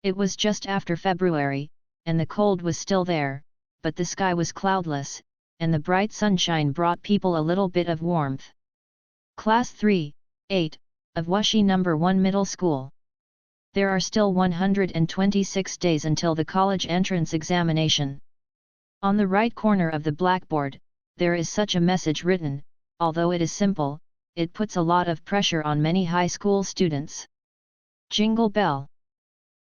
It was just after February, and the cold was still there, but the sky was cloudless, and the bright sunshine brought people a little bit of warmth. Class 3, 8, of Wuxi No. 1 Middle School. There are still 126 days until the college entrance examination. On the right corner of the blackboard, there is such a message written. Although it is simple, it puts a lot of pressure on many high school students. Jingle bell.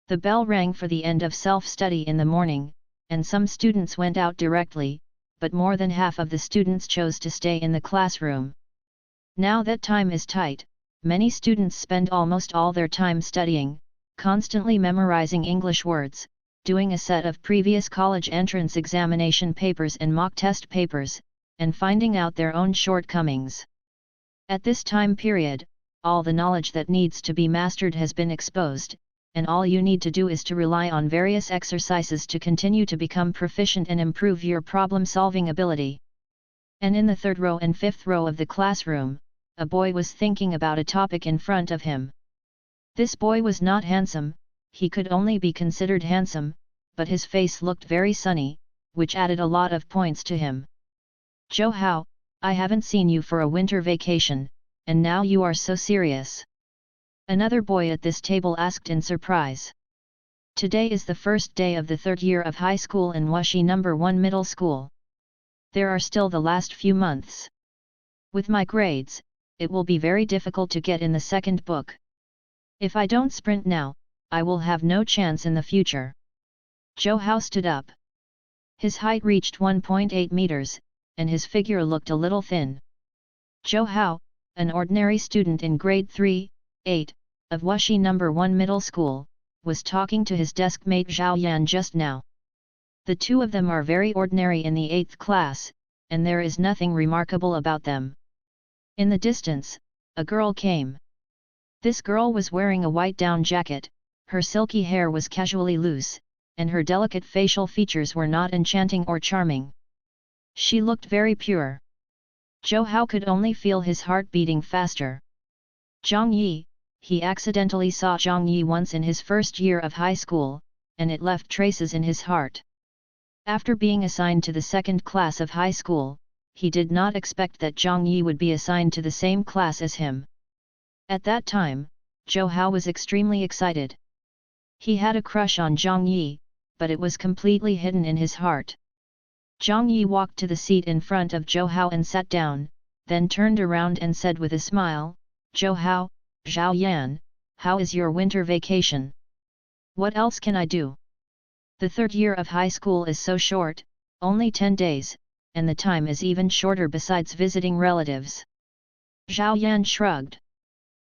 The bell rang for the end of self-study in the morning, and some students went out directly, but more than half of the students chose to stay in the classroom. Now that time is tight, many students spend almost all their time studying, constantly memorizing English words, doing a set of previous college entrance examination papers and mock test papers, and finding out their own shortcomings. At this time period, all the knowledge that needs to be mastered has been exposed, and all you need to do is to rely on various exercises to continue to become proficient and improve your problem-solving ability. And in the third row and fifth row of the classroom, a boy was thinking about a topic in front of him. This boy was not handsome, he could only be considered handsome, but his face looked very sunny, which added a lot of points to him. Zhou Hao, I haven't seen you for a winter vacation, and now you are so serious. Another boy at this table asked in surprise. Today is the first day of the third year of high school in Wuxi No. 1 Middle School. There are still the last few months. With my grades, it will be very difficult to get in the second book. If I don't sprint now, I will have no chance in the future. Zhou Hao stood up. His height reached 1.8 meters, and his figure looked a little thin. Zhou Hao, an ordinary student in grade 3, 8, of Wuxi No. 1 Middle School, was talking to his desk mate Zhao Yan just now. The two of them are very ordinary in the 8th class, and there is nothing remarkable about them. In the distance, a girl came. This girl was wearing a white down jacket, her silky hair was casually loose, and her delicate facial features were not enchanting or charming. She looked very pure. Zhou Hao could only feel his heart beating faster. Zhang Yi, he accidentally saw Zhang Yi once in his first year of high school, and it left traces in his heart. After being assigned to the second class of high school, he did not expect that Zhang Yi would be assigned to the same class as him. At that time, Zhou Hao was extremely excited. He had a crush on Zhang Yi, but it was completely hidden in his heart. Zhang Yi walked to the seat in front of Zhou Hao and sat down, then turned around and said with a smile, Zhou Hao, Zhao Yan, how is your winter vacation? What else can I do? The third year of high school is so short, only 10 days, and the time is even shorter besides visiting relatives. Zhao Yan shrugged.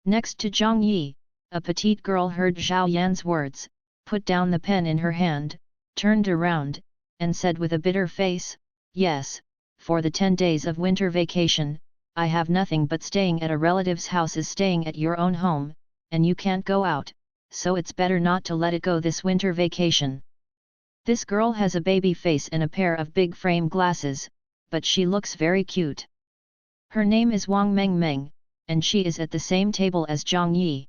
Next to Zhang Yi, a petite girl heard Zhao Yan's words, put down the pen in her hand, turned around, and said with a bitter face, yes, for the 10 days of winter vacation, I have nothing but staying at a relative's house is staying at your own home, and you can't go out, so it's better not to let it go this winter vacation. This girl has a baby face and a pair of big frame glasses, but she looks very cute. Her name is Wang Mengmeng, and she is at the same table as Zhang Yi.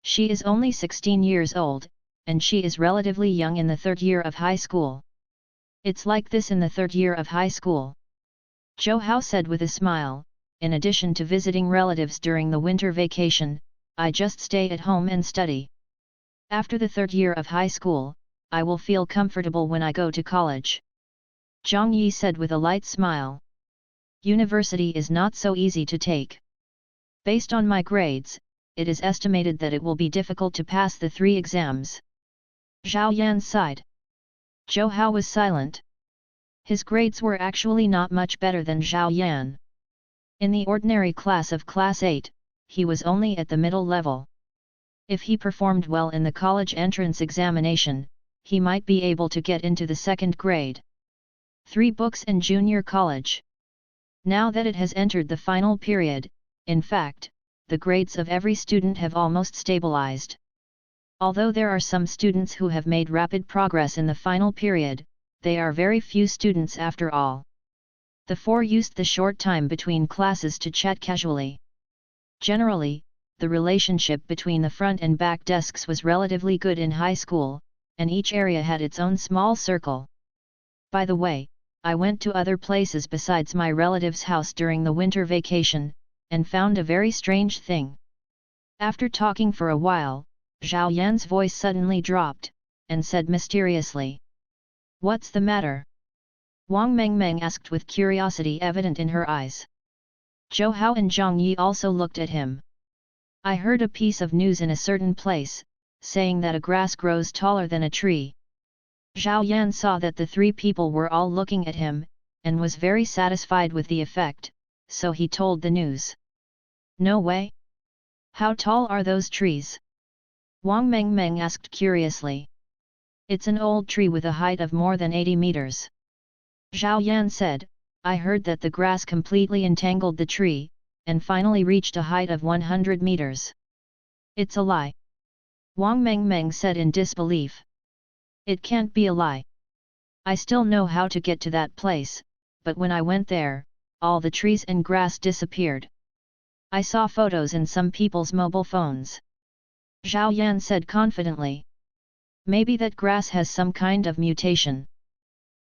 She is only 16 years old, and she is relatively young in the third year of high school. It's like this in the third year of high school. Zhou Hao said with a smile, in addition to visiting relatives during the winter vacation, I just stay at home and study. After the third year of high school, I will feel comfortable when I go to college. Zhang Yi said with a light smile. University is not so easy to take. Based on my grades, it is estimated that it will be difficult to pass the 3 exams. Zhao Yan sighed. Zhou Hao was silent. His grades were actually not much better than Zhao Yan. In the ordinary class of Class 8, he was only at the middle level. If he performed well in the college entrance examination, he might be able to get into the second grade. 3 books and junior college. Now that it has entered the final period, in fact, the grades of every student have almost stabilized. Although there are some students who have made rapid progress in the final period, they are very few students after all. The 4 used the short time between classes to chat casually. Generally, the relationship between the front and back desks was relatively good in high school, and each area had its own small circle. By the way, I went to other places besides my relative's house during the winter vacation, and found a very strange thing. After talking for a while, Zhao Yan's voice suddenly dropped, and said mysteriously, "What's the matter?" Wang Mengmeng asked with curiosity evident in her eyes. Zhou Hao and Zhang Yi also looked at him. "I heard a piece of news in a certain place, saying that a grass grows taller than a tree." Zhao Yan saw that the three people were all looking at him, and was very satisfied with the effect, so he told the news. "No way? How tall are those trees?" Wang Mengmeng asked curiously. "It's an old tree with a height of more than 80 meters. Zhao Yan said, "I heard that the grass completely entangled the tree, and finally reached a height of 100 meters. It's a lie." Wang Mengmeng said in disbelief. "It can't be a lie. I still know how to get to that place, but when I went there, all the trees and grass disappeared. I saw photos in some people's mobile phones." Zhao Yan said confidently. "Maybe that grass has some kind of mutation."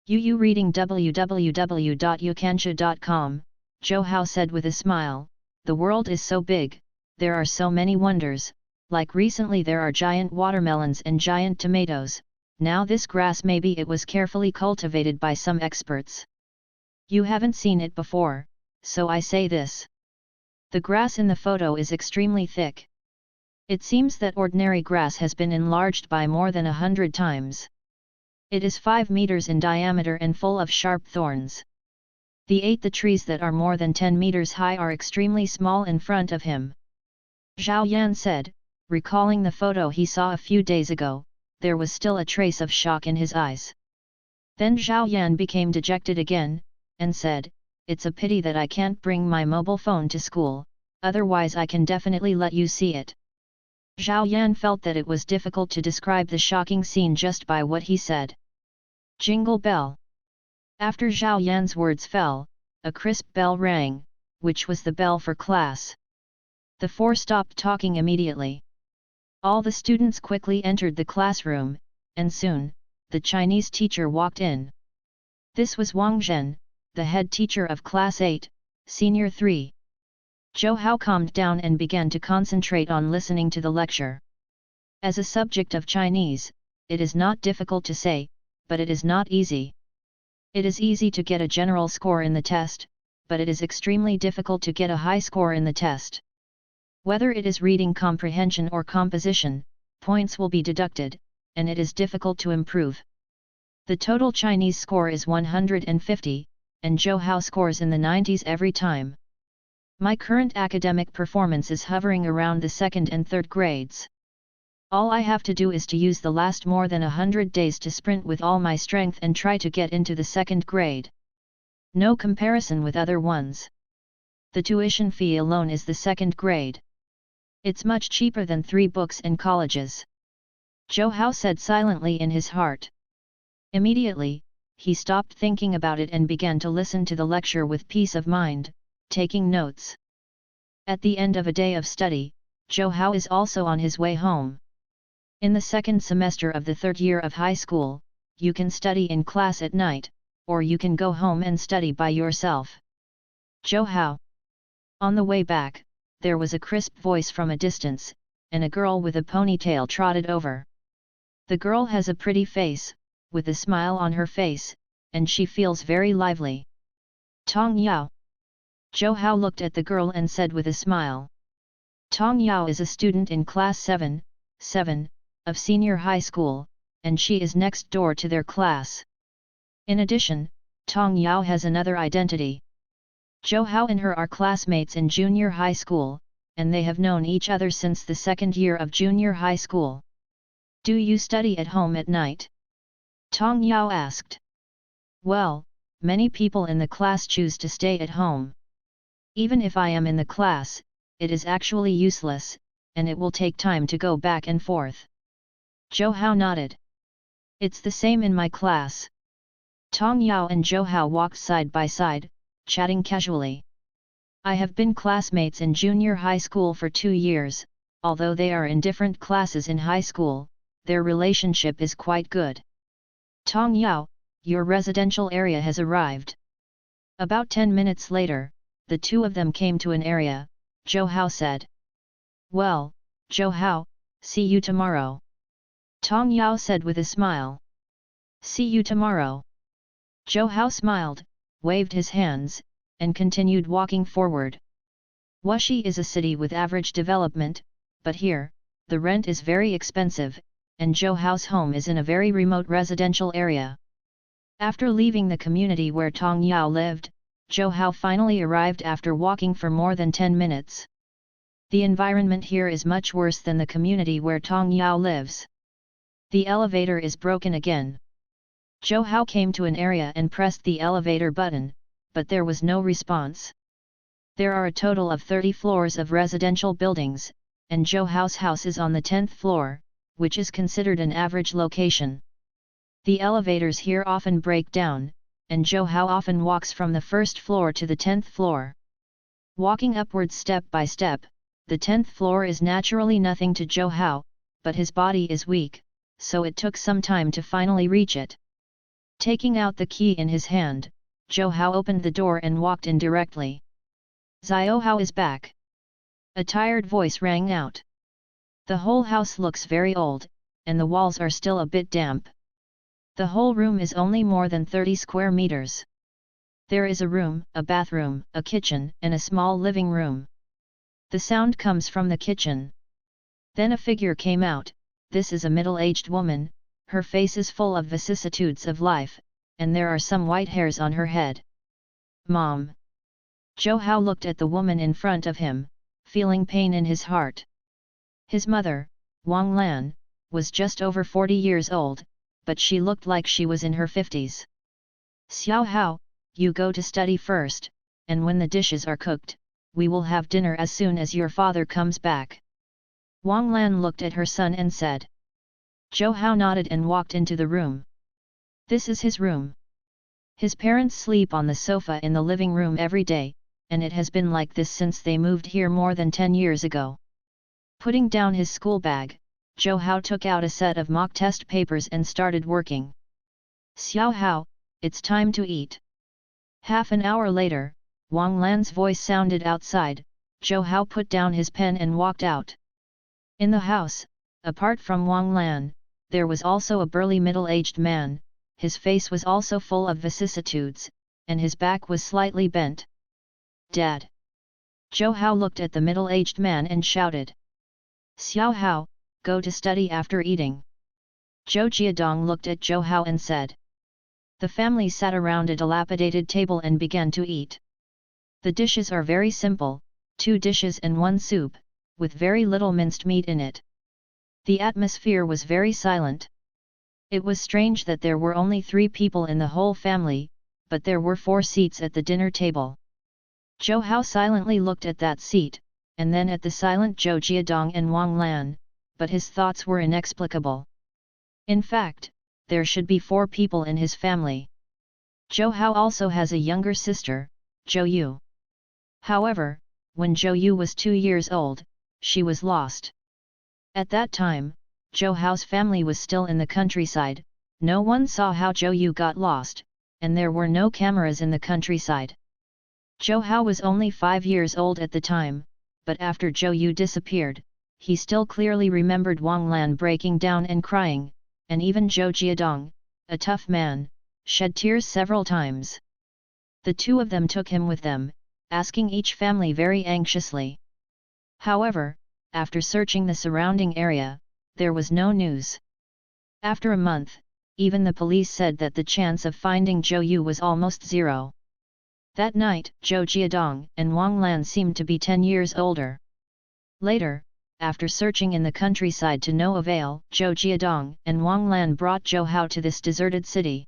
You reading www.youkansha.com, Zhou Hao said with a smile, "The world is so big, there are so many wonders, like recently there are giant watermelons and giant tomatoes, now this grass maybe it was carefully cultivated by some experts. You haven't seen it before, so I say this. The grass in the photo is extremely thick. It seems that ordinary grass has been enlarged by more than 100 times. It is 5 meters in diameter and full of sharp thorns. The trees that are more than 10 meters high are extremely small in front of him." Zhao Yan said, recalling the photo he saw a few days ago. There was still a trace of shock in his eyes. Then Zhao Yan became dejected again, and said, "It's a pity that I can't bring my mobile phone to school, otherwise I can definitely let you see it." Zhao Yan felt that it was difficult to describe the shocking scene just by what he said. Jingle bell. After Zhao Yan's words fell, a crisp bell rang, which was the bell for class. The four stopped talking immediately. All the students quickly entered the classroom, and soon, the Chinese teacher walked in. This was Wang Zhen, the head teacher of Class 8, Senior 3. Zhou Hao calmed down and began to concentrate on listening to the lecture. As a subject of Chinese, it is not difficult to say, but it is not easy. It is easy to get a general score in the test, but it is extremely difficult to get a high score in the test. Whether it is reading comprehension or composition, points will be deducted, and it is difficult to improve. The total Chinese score is 150, and Zhou Hao scores in the 90s every time. My current academic performance is hovering around the second and third grades. All I have to do is to use the last more than 100 days to sprint with all my strength and try to get into the second grade. No comparison with other ones. The tuition fee alone is the second grade. It's much cheaper than 3 books and colleges." Zhou Hao said silently in his heart. Immediately, he stopped thinking about it and began to listen to the lecture with peace of mind, taking notes. At the end of a day of study, Zhou Hao is also on his way home. In the second semester of the third year of high school, you can study in class at night, or you can go home and study by yourself. Zhou Hao. On the way back, there was a crisp voice from a distance, and a girl with a ponytail trotted over. The girl has a pretty face, with a smile on her face, and she feels very lively. Tong Yao. Zhou Hao looked at the girl and said with a smile. Tong Yao is a student in class 7, of senior high school, and she is next door to their class. In addition, Tong Yao has another identity. Zhou Hao and her are classmates in junior high school, and they have known each other since the second year of junior high school. Do you study at home at night? Tong Yao asked. Well, many people in the class choose to stay at home. Even if I am in the class, it is actually useless, and it will take time to go back and forth. Zhou Hao nodded. It's the same in my class. Tong Yao and Zhou Hao walked side by side, chatting casually. I have been classmates in junior high school for 2 years, although they are in different classes in high school, their relationship is quite good. Tong Yao, your residential area has arrived. About 10 minutes later, the two of them came to an area, Zhou Hao said. Well, Zhou Hao, see you tomorrow. Tong Yao said with a smile. See you tomorrow. Zhou Hao smiled, waved his hands, and continued walking forward. Wuxi is a city with average development, but here, the rent is very expensive, and Zhou Hao's home is in a very remote residential area. After leaving the community where Tong Yao lived, Zhou Hao finally arrived after walking for more than 10 minutes. The environment here is much worse than the community where Tong Yao lives. The elevator is broken again. Zhou Hao came to an area and pressed the elevator button, but there was no response. There are a total of 30 floors of residential buildings, and Zhou Hao's house is on the 10th floor, which is considered an average location. The elevators here often break down, and Zhou Hao often walks from the first floor to the 10th floor. Walking upwards step by step, the 10th floor is naturally nothing to Zhou Hao, but his body is weak, so it took some time to finally reach it. Taking out the key in his hand, Zhou Hao opened the door and walked in directly. Xiao Hao is back. A tired voice rang out. The whole house looks very old, and the walls are still a bit damp. The whole room is only more than 30 square meters. There is a room, a bathroom, a kitchen, and a small living room. The sound comes from the kitchen. Then a figure came out. This is a middle-aged woman, her face is full of vicissitudes of life, and there are some white hairs on her head. Mom! Zhou Hao looked at the woman in front of him, feeling pain in his heart. His mother, Wang Lan, was just over 40 years old, but she looked like she was in her 50s. Xiao Hao, you go to study first, and when the dishes are cooked, we will have dinner as soon as your father comes back. Wang Lan looked at her son and said. Zhou Hao nodded and walked into the room. This is his room. His parents sleep on the sofa in the living room every day, and it has been like this since they moved here more than 10 years ago. Putting down his school bag, Zhou Hao took out a set of mock test papers and started working. Xiao Hao, it's time to eat. Half an hour later, Wang Lan's voice sounded outside. Zhou Hao put down his pen and walked out. In the house, apart from Wang Lan, there was also a burly middle-aged man. His face was also full of vicissitudes, and his back was slightly bent. Dad! Zhou Hao looked at the middle-aged man and shouted. Xiao Hao, go to study after eating. Zhou Jiadong looked at Zhou Hao and said. The family sat around a dilapidated table and began to eat. The dishes are very simple, 2 dishes and 1 soup, with very little minced meat in it. The atmosphere was very silent. It was strange that there were only 3 people in the whole family, but there were 4 seats at the dinner table. Zhou Hao silently looked at that seat, and then at the silent Zhou Jiadong and Wang Lan, but his thoughts were inexplicable. In fact, there should be 4 people in his family. Zhou Hao also has a younger sister, Zhou Yu. However, when Zhou Yu was 2 years old, she was lost. At that time, Zhou Hao's family was still in the countryside, no one saw how Zhou Yu got lost, and there were no cameras in the countryside. Zhou Hao was only 5 years old at the time, but after Zhou Yu disappeared, he still clearly remembered Wang Lan breaking down and crying, and even Zhou Jiadong, a tough man, shed tears several times. The 2 of them took him with them, asking each family very anxiously. However, after searching the surrounding area, there was no news. After a month, even the police said that the chance of finding Zhou Yu was almost 0. That night, Zhou Jiadong and Wang Lan seemed to be 10 years older. Later, after searching in the countryside to no avail, Zhou Jiadong and Wang Lan brought Zhou Hao to this deserted city.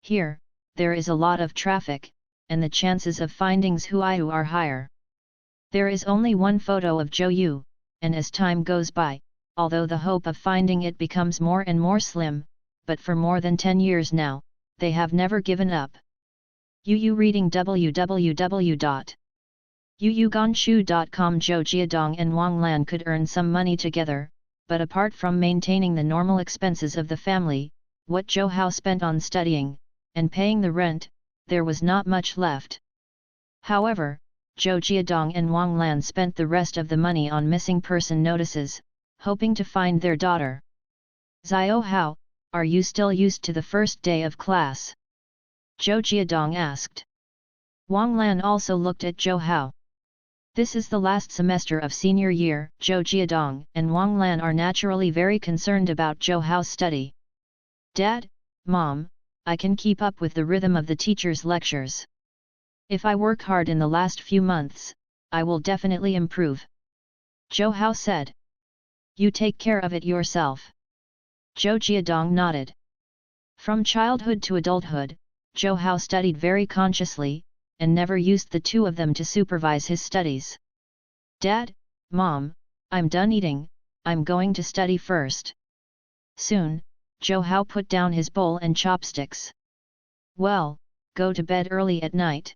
Here, there is a lot of traffic, and the chances of finding Zhou Yu are higher. There is only 1 photo of Zhou Yu, and as time goes by, although the hope of finding it becomes more and more slim, but for more than 10 years now, they have never given up. Reading www. Yuyuganshu.com. Zhou Jiadong and Wang Lan could earn some money together, but apart from maintaining the normal expenses of the family, what Zhou Hao spent on studying, and paying the rent, there was not much left. However, Zhou Jiadong and Wang Lan spent the rest of the money on missing person notices, hoping to find their daughter. Xiao Hao, are you still used to the first day of class? Zhou Jiadong asked. Wang Lan also looked at Zhou Hao. This is the last semester of senior year. Zhou Jiadong and Wang Lan are naturally very concerned about Zhou Hao's study. Dad, Mom, I can keep up with the rhythm of the teacher's lectures. If I work hard in the last few months, I will definitely improve. Zhou Hao said. You take care of it yourself. Zhou Jiadong nodded. From childhood to adulthood, Zhou Hao studied very consciously, and never used the two of them to supervise his studies. Dad, Mom, I'm done eating, I'm going to study first. Soon, Zhou Hao put down his bowl and chopsticks. Well, go to bed early at night.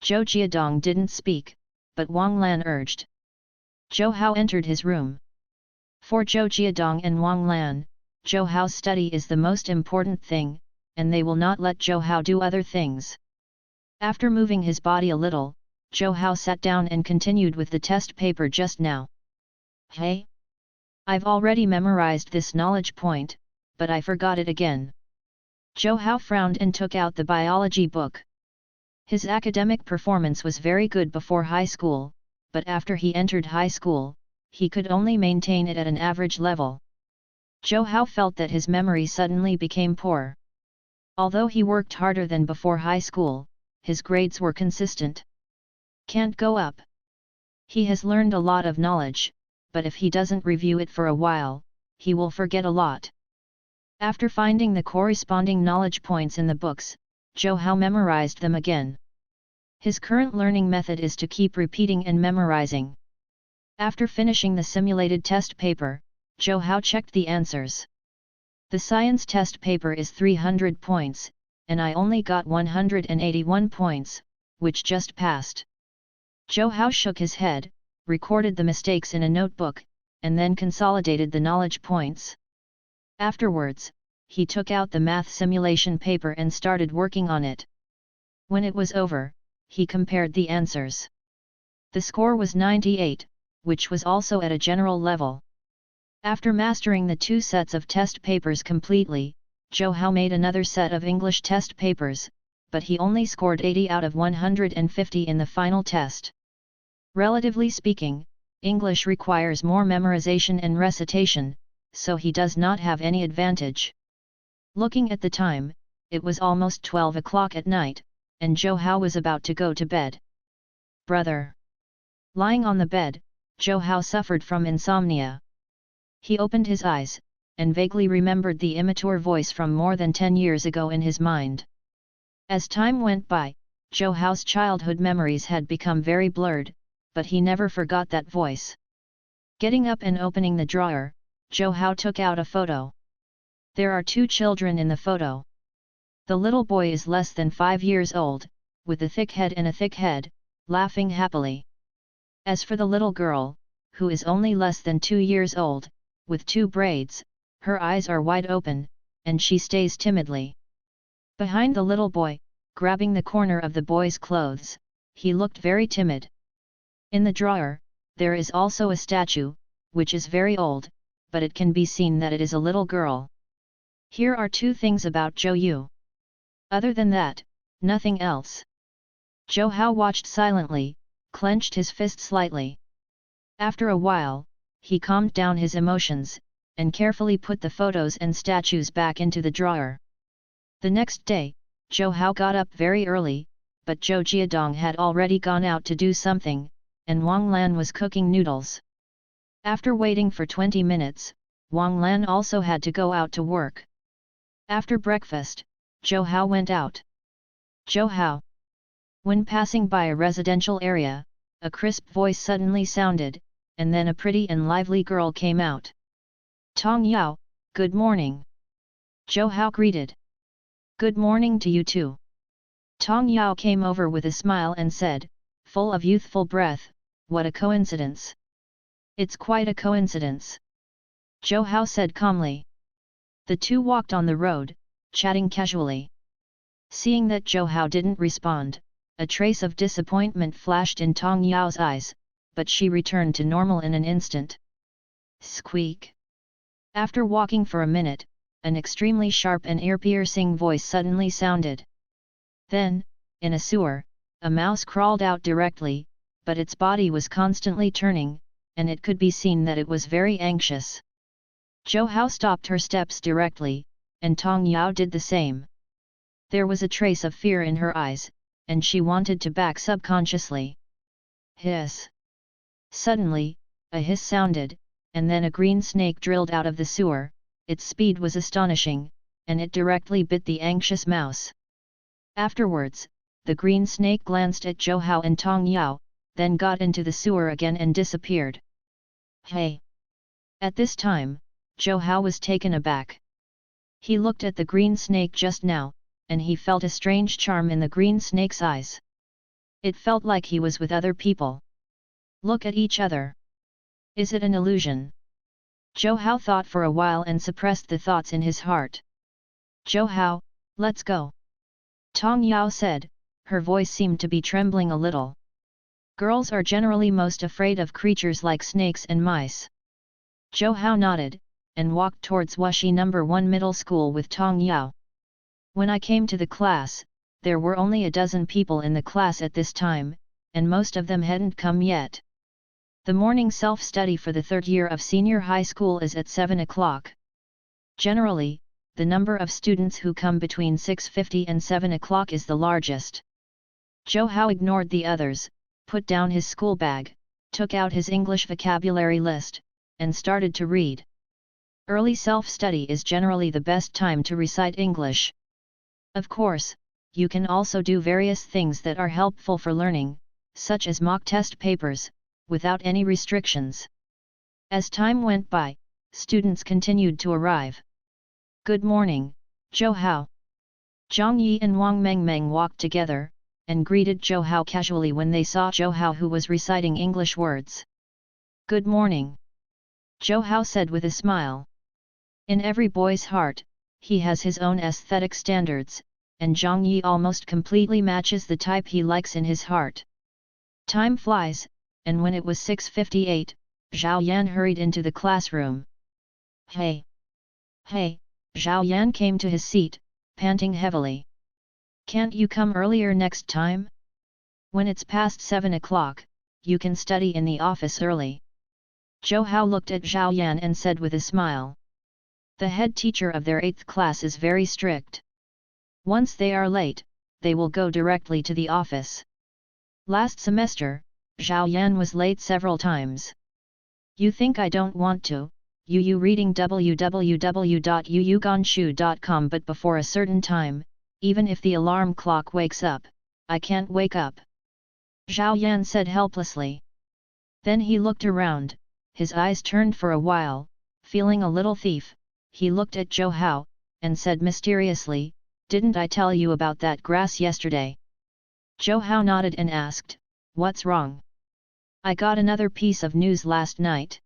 Zhou Jiadong didn't speak, but Wang Lan urged. Zhou Hao entered his room. For Zhou Jiadong and Wang Lan, Zhou Hao's study is the most important thing, and they will not let Zhou Hao do other things. After moving his body a little, Zhou Hao sat down and continued with the test paper just now. Hey! I've already memorized this knowledge point, but I forgot it again. Zhou Hao frowned and took out the biology book. His academic performance was very good before high school, but after he entered high school, he could only maintain it at an average level. Zhou Hao felt that his memory suddenly became poor. Although he worked harder than before high school, his grades were consistent. Can't go up. He has learned a lot of knowledge, but if he doesn't review it for a while, he will forget a lot. After finding the corresponding knowledge points in the books, Zhou Hao memorized them again. His current learning method is to keep repeating and memorizing. After finishing the simulated test paper, Zhou Hao checked the answers. The science test paper is 300 points, and I only got 181 points, which just passed. Zhou Hao shook his head, recorded the mistakes in a notebook, and then consolidated the knowledge points. Afterwards, he took out the math simulation paper and started working on it. When it was over, he compared the answers. The score was 98, which was also at a general level. After mastering the two sets of test papers completely, Zhou Hao made another set of English test papers, but he only scored 80 out of 150 in the final test. Relatively speaking, English requires more memorization and recitation, so he does not have any advantage. Looking at the time, it was almost 12 o'clock at night, and Zhou Hao was about to go to bed. Brother! Lying on the bed, Zhou Hao suffered from insomnia. He opened his eyes, and vaguely remembered the immature voice from more than 10 years ago in his mind. As time went by, Zhou Hao's childhood memories had become very blurred, but he never forgot that voice. Getting up and opening the drawer, Zhou Hao took out a photo. There are two children in the photo. The little boy is less than 5 years old, with a thick head and a thick head, laughing happily. As for the little girl, who is only less than 2 years old, with 2 braids, her eyes are wide open, and she stays timidly. Behind the little boy, grabbing the corner of the boy's clothes, he looked very timid. In the drawer, there is also a statue, which is very old, but it can be seen that it is a little girl. Here are 2 things about Zhou Yu. Other than that, nothing else. Zhou Hao watched silently, clenched his fist slightly. After a while, he calmed down his emotions, and carefully put the photos and statues back into the drawer. The next day, Zhou Hao got up very early, but Zhou Jiadong had already gone out to do something, and Wang Lan was cooking noodles. After waiting for 20 minutes, Wang Lan also had to go out to work. After breakfast, Zhou Hao went out. Zhou Hao. When passing by a residential area, a crisp voice suddenly sounded, and then a pretty and lively girl came out. Tong Yao, good morning. Zhou Hao greeted. Good morning to you too. Tong Yao came over with a smile and said, full of youthful breath. What a coincidence! It's quite a coincidence, Zhou Hao said calmly. The two walked on the road, chatting casually. Seeing that Zhou Hao didn't respond, a trace of disappointment flashed in Tong Yao's eyes, but she returned to normal in an instant. Squeak! After walking for a minute, an extremely sharp and ear-piercing voice suddenly sounded. Then, in a sewer, a mouse crawled out directly, but its body was constantly turning, and it could be seen that it was very anxious. Zhou Hao stopped her steps directly, and Tong Yao did the same. There was a trace of fear in her eyes, and she wanted to back subconsciously. Hiss! Suddenly, a hiss sounded, and then a green snake drilled out of the sewer. Its speed was astonishing, and it directly bit the anxious mouse. Afterwards, the green snake glanced at Zhou Hao and Tong Yao, then got into the sewer again and disappeared. Hey! At this time, Zhou Hao was taken aback. He looked at the green snake just now, and he felt a strange charm in the green snake's eyes. It felt like he was with other people. Look at each other. Is it an illusion? Zhou Hao thought for a while and suppressed the thoughts in his heart. Zhou Hao, let's go. Tong Yao said, her voice seemed to be trembling a little. Girls are generally most afraid of creatures like snakes and mice. Zhou Hao nodded, and walked towards Wuxi No. 1 Middle School with Tong Yao. When I came to the class, there were only a dozen people in the class at this time, and most of them hadn't come yet. The morning self-study for the third year of senior high school is at 7 o'clock. Generally, the number of students who come between 6:50 and 7 o'clock is the largest. Zhou Hao ignored the others, put down his school bag, took out his English vocabulary list, and started to read. Early self-study is generally the best time to recite English. Of course, you can also do various things that are helpful for learning, such as mock test papers, without any restrictions. As time went by, students continued to arrive. Good morning, Zhou Hao. Zhang Yi and Wang Mengmeng walked together, and greeted Zhou Hao casually when they saw Zhou Hao who was reciting English words. Good morning, Zhou Hao said with a smile. In every boy's heart, he has his own aesthetic standards, and Zhang Yi almost completely matches the type he likes in his heart. Time flies, and when it was 6:58, Zhao Yan hurried into the classroom. Hey! Hey! Zhao Yan came to his seat, panting heavily. Can't you come earlier next time? When it's past 7 o'clock, you can study in the office early. Zhou Hao looked at Zhao Yan and said with a smile. The head teacher of their 8th class is very strict. Once they are late, they will go directly to the office. Last semester, Zhao Yan was late several times. You think I don't want to? You reading www.yuyugonshu.com, but before a certain time, even if the alarm clock wakes up, I can't wake up. Zhao Yan said helplessly. Then he looked around, his eyes turned for a while, feeling a little thief. He looked at Zhou Hao, and said mysteriously, didn't I tell you about that grass yesterday? Zhou Hao nodded and asked, what's wrong? I got another piece of news last night.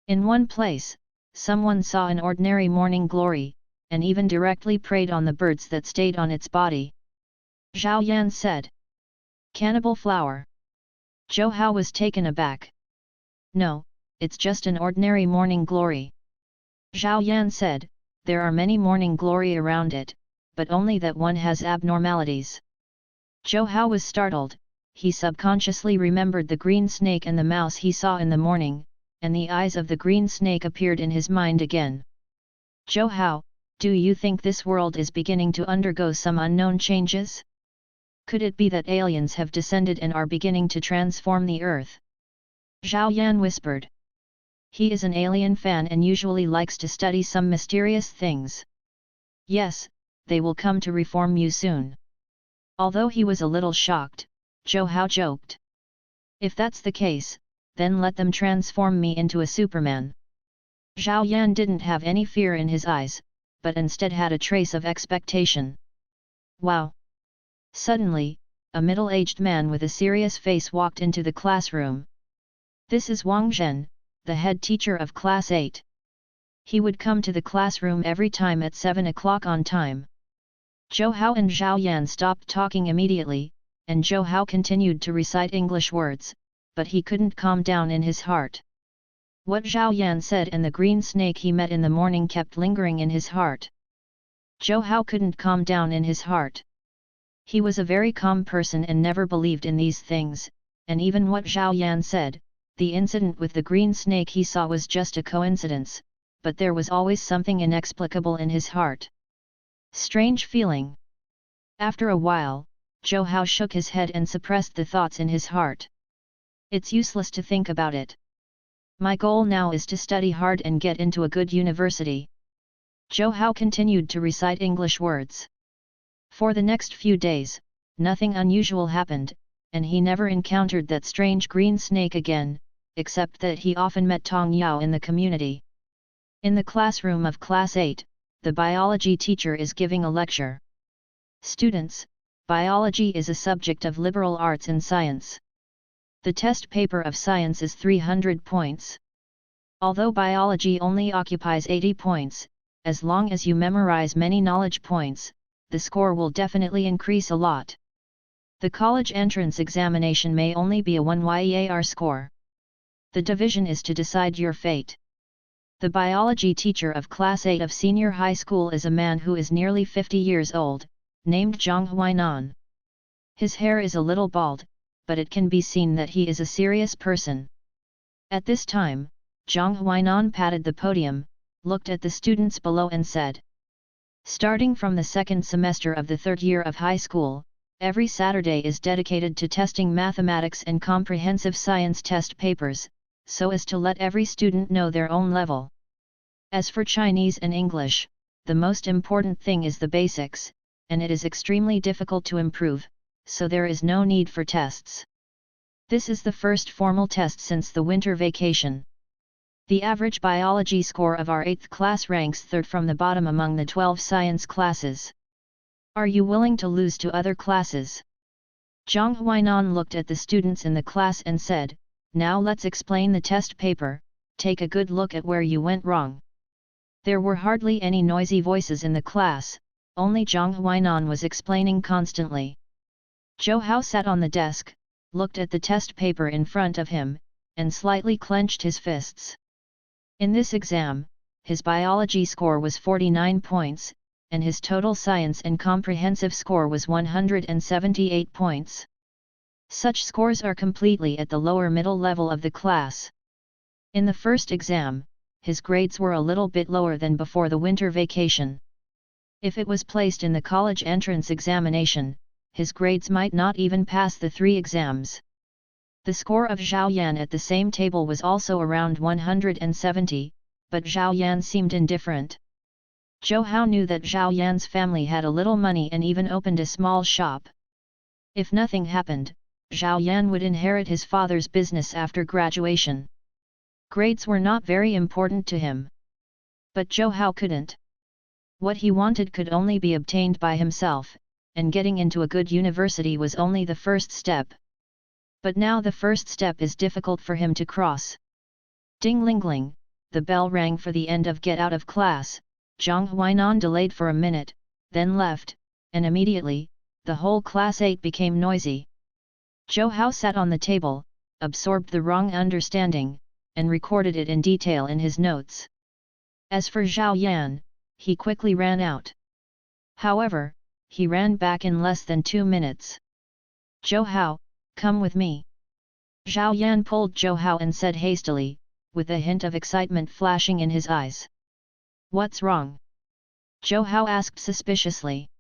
In one place, someone saw an ordinary morning glory, and even directly preyed on the birds that stayed on its body. Zhao Yan said. Cannibal flower. Zhou Hao was taken aback. No, it's just an ordinary morning glory. Zhao Yan said, there are many morning glory around it, but only that one has abnormalities. Zhou Hao was startled. He subconsciously remembered the green snake and the mouse he saw in the morning, and the eyes of the green snake appeared in his mind again. Zhou Hao, do you think this world is beginning to undergo some unknown changes? Could it be that aliens have descended and are beginning to transform the earth? Zhao Yan whispered. He is an alien fan and usually likes to study some mysterious things. Yes, they will come to reform you soon. Although he was a little shocked, Zhou Hao joked. If that's the case, then let them transform me into a Superman. Zhao Yan didn't have any fear in his eyes, but instead had a trace of expectation. Wow! Suddenly, a middle-aged man with a serious face walked into the classroom. This is Wang Zhen, the head teacher of Class 8. He would come to the classroom every time at 7 o'clock on time. Zhou Hao and Zhao Yan stopped talking immediately, and Zhou Hao continued to recite English words, but he couldn't calm down in his heart. What Zhao Yan said and the green snake he met in the morning kept lingering in his heart. Zhou Hao couldn't calm down in his heart. He was a very calm person and never believed in these things, and even what Zhao Yan said, the incident with the green snake he saw was just a coincidence, but there was always something inexplicable in his heart. Strange feeling. After a while, Zhou Hao shook his head and suppressed the thoughts in his heart. It's useless to think about it. My goal now is to study hard and get into a good university. Zhou Hao continued to recite English words. For the next few days, nothing unusual happened, and he never encountered that strange green snake again, except that he often met Tong Yao in the community. In the classroom of Class 8, the biology teacher is giving a lecture. Students, biology is a subject of liberal arts and science. The test paper of science is 300 points. Although biology only occupies 80 points, as long as you memorize many knowledge points, the score will definitely increase a lot. The college entrance examination may only be a 1 year score. The division is to decide your fate. The biology teacher of Class 8 of senior high school is a man who is nearly 50 years old, named Zhang Huainan. His hair is a little bald, but it can be seen that he is a serious person. At this time, Zhang Huainan patted the podium, looked at the students below and said, "Starting from the second semester of the third year of high school, every Saturday is dedicated to testing mathematics and comprehensive science test papers, so as to let every student know their own level. As for Chinese and English, the most important thing is the basics, and it is extremely difficult to improve, so there is no need for tests. This is the first formal test since the winter vacation. The average biology score of our 8th class ranks 3rd from the bottom among the 12 science classes. Are you willing to lose to other classes?" Zhang Huainan looked at the students in the class and said, "Now let's explain the test paper, take a good look at where you went wrong." There were hardly any noisy voices in the class, only Zhang Huainan was explaining constantly. Zhou Hao sat on the desk, looked at the test paper in front of him, and slightly clenched his fists. In this exam, his biology score was 49 points, and his total science and comprehensive score was 178 points. Such scores are completely at the lower middle level of the class. In the first exam, his grades were a little bit lower than before the winter vacation. If it was placed in the college entrance examination, his grades might not even pass the 3 exams. The score of Zhao Yan at the same table was also around 170, but Zhao Yan seemed indifferent. Zhou Hao knew that Zhao Yan's family had a little money and even opened a small shop. If nothing happened, Zhao Yan would inherit his father's business after graduation. Grades were not very important to him. But Zhou Hao couldn't. What he wanted could only be obtained by himself, and getting into a good university was only the first step. But now the first step is difficult for him to cross. Ding-ling-ling, the bell rang for the end of get out of class. Zhang Huainan delayed for a minute, then left, and immediately, the whole Class 8 became noisy. Zhou Hao sat on the table, absorbed the wrong understanding, and recorded it in detail in his notes. As for Zhao Yan, he quickly ran out. However, he ran back in less than 2 minutes. "Zhou Hao, come with me." Zhao Yan pulled Zhou Hao and said hastily, with a hint of excitement flashing in his eyes. "What's wrong?" Zhou Hao asked suspiciously.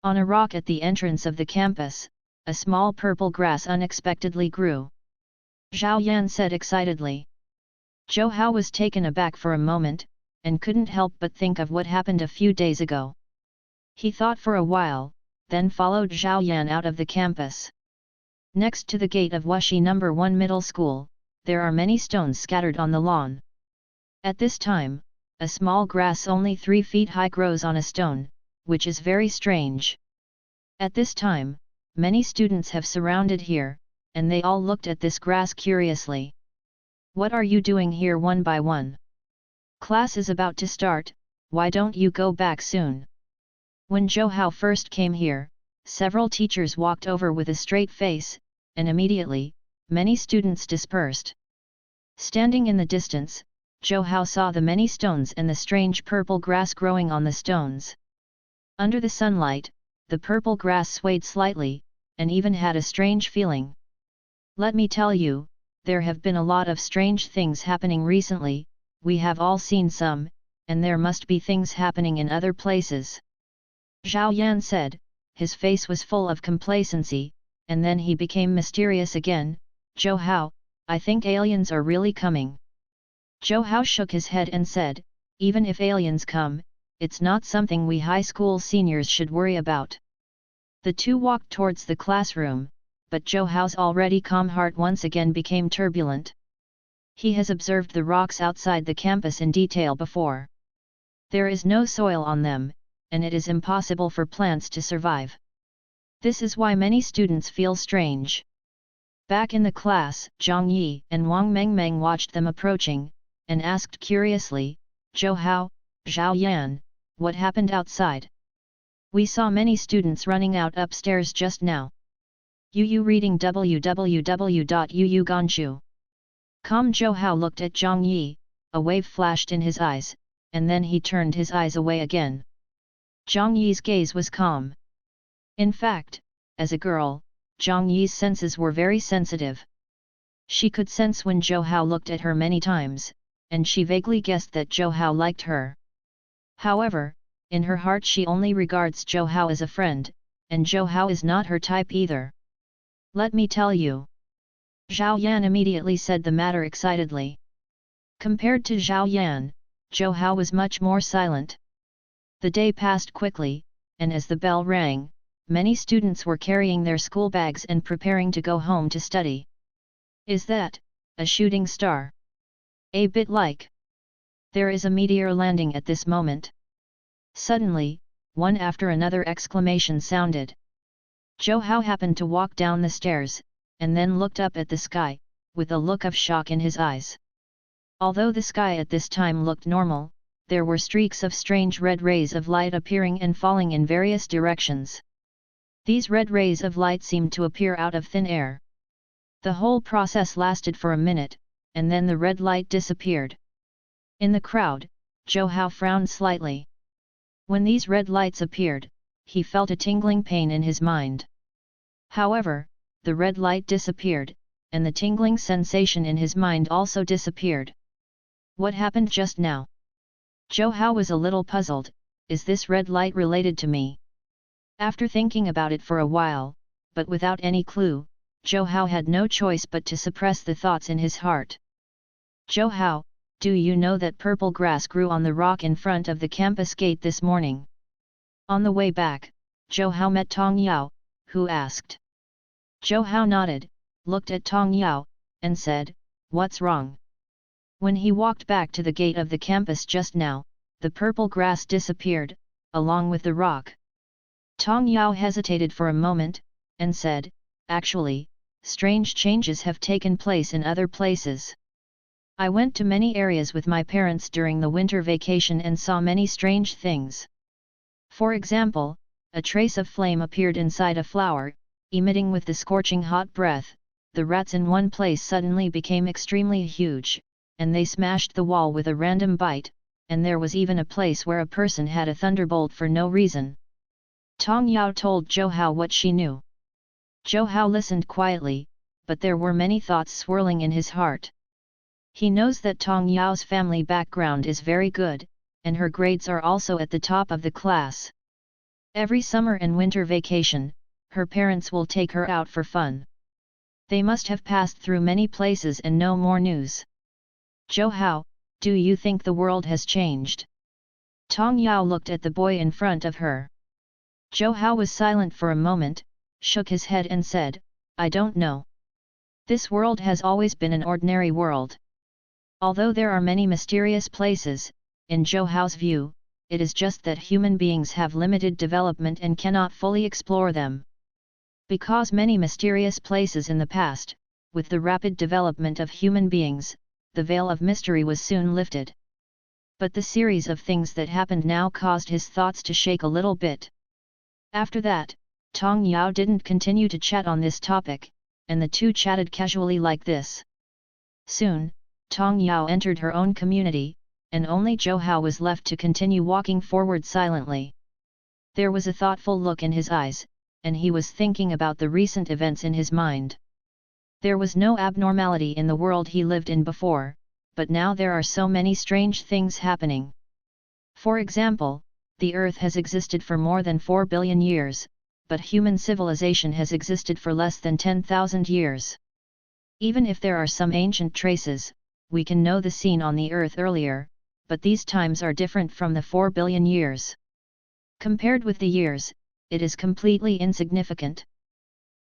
On a rock at the entrance of the campus, a small purple grass unexpectedly grew. Zhao Yan said excitedly. Zhou Hao was taken aback for a moment, and couldn't help but think of what happened a few days ago. He thought for a while, then followed Zhao Yan out of the campus. Next to the gate of Wuxi No. 1 Middle School, there are many stones scattered on the lawn. At this time, a small grass only 3 feet high grows on a stone, which is very strange. At this time, many students have surrounded here, and they all looked at this grass curiously. What are you doing here one by one? Class is about to start, why don't you go back soon? When Zhou Hao first came here, several teachers walked over with a straight face, and immediately, many students dispersed. Standing in the distance, Zhou Hao saw the many stones and the strange purple grass growing on the stones. Under the sunlight, the purple grass swayed slightly, and even had a strange feeling. Let me tell you, there have been a lot of strange things happening recently, we have all seen some, and there must be things happening in other places. Zhao Yan said, his face was full of complacency, and then he became mysterious again. Zhou Hao, I think aliens are really coming. Zhou Hao shook his head and said, even if aliens come, it's not something we high school seniors should worry about. The two walked towards the classroom, but Zhou Hao's already calm heart once again became turbulent. He has observed the rocks outside the campus in detail before. There is no soil on them, and it is impossible for plants to survive. This is why many students feel strange. Back in the class, Zhang Yi and Wang Mengmeng watched them approaching, and asked curiously, Zhou Hao, Zhao Yan, what happened outside? We saw many students running out upstairs just now. Yu reading www.yuuganshu.com. Zhou Hao looked at Zhang Yi, a wave flashed in his eyes, and then he turned his eyes away again. Zhang Yi's gaze was calm. In fact, as a girl, Zhang Yi's senses were very sensitive. She could sense when Zhou Hao looked at her many times, and she vaguely guessed that Zhou Hao liked her. However, in her heart she only regards Zhou Hao as a friend, and Zhou Hao is not her type either. Let me tell you. Zhao Yan immediately said the matter excitedly. Compared to Zhao Yan, Zhou Hao was much more silent. The day passed quickly, and as the bell rang, many students were carrying their school bags and preparing to go home to study. Is that a shooting star? A bit like. There is a meteor landing at this moment. Suddenly, one after another exclamation sounded. Zhou Hao happened to walk down the stairs, and then looked up at the sky, with a look of shock in his eyes. Although the sky at this time looked normal, there were streaks of strange red rays of light appearing and falling in various directions. These red rays of light seemed to appear out of thin air. The whole process lasted for a minute, and then the red light disappeared. In the crowd, Zhou Hao frowned slightly. When these red lights appeared, he felt a tingling pain in his mind. However, the red light disappeared, and the tingling sensation in his mind also disappeared. What happened just now? Zhou Hao was a little puzzled, is this red light related to me? After thinking about it for a while, but without any clue, Zhou Hao had no choice but to suppress the thoughts in his heart. Zhou Hao, do you know that purple grass grew on the rock in front of the campus gate this morning? On the way back, Zhou Hao met Tong Yao, who asked. Zhou Hao nodded, looked at Tong Yao, and said, what's wrong? When he walked back to the gate of the campus just now, the purple grass disappeared, along with the rock. Tong Yao hesitated for a moment, and said, actually, strange changes have taken place in other places. I went to many areas with my parents during the winter vacation and saw many strange things. For example, a trace of flame appeared inside a flower, emitting with the scorching hot breath. The rats in one place suddenly became extremely huge, and they smashed the wall with a random bite, and there was even a place where a person had a thunderbolt for no reason. Tong Yao told Zhou Hao what she knew. Zhou Hao listened quietly, but there were many thoughts swirling in his heart. He knows that Tong Yao's family background is very good, and her grades are also at the top of the class. Every summer and winter vacation, her parents will take her out for fun. They must have passed through many places and know more news. Zhou Hao, do you think the world has changed? Tong Yao looked at the boy in front of her. Zhou Hao was silent for a moment, shook his head and said, I don't know. This world has always been an ordinary world. Although there are many mysterious places, in Zhou Hao's view, it is just that human beings have limited development and cannot fully explore them. Because many mysterious places in the past, with the rapid development of human beings, the veil of mystery was soon lifted. But the series of things that happened now caused his thoughts to shake a little bit. After that, Tong Yao didn't continue to chat on this topic, and the two chatted casually like this. Soon, Tong Yao entered her own community, and only Zhou Hao was left to continue walking forward silently. There was a thoughtful look in his eyes, and he was thinking about the recent events in his mind. There was no abnormality in the world he lived in before, but now there are so many strange things happening. For example, the Earth has existed for more than 4 billion years, but human civilization has existed for less than 10,000 years. Even if there are some ancient traces, we can know the scene on the Earth earlier, but these times are different from the 4 billion years. Compared with the years, it is completely insignificant.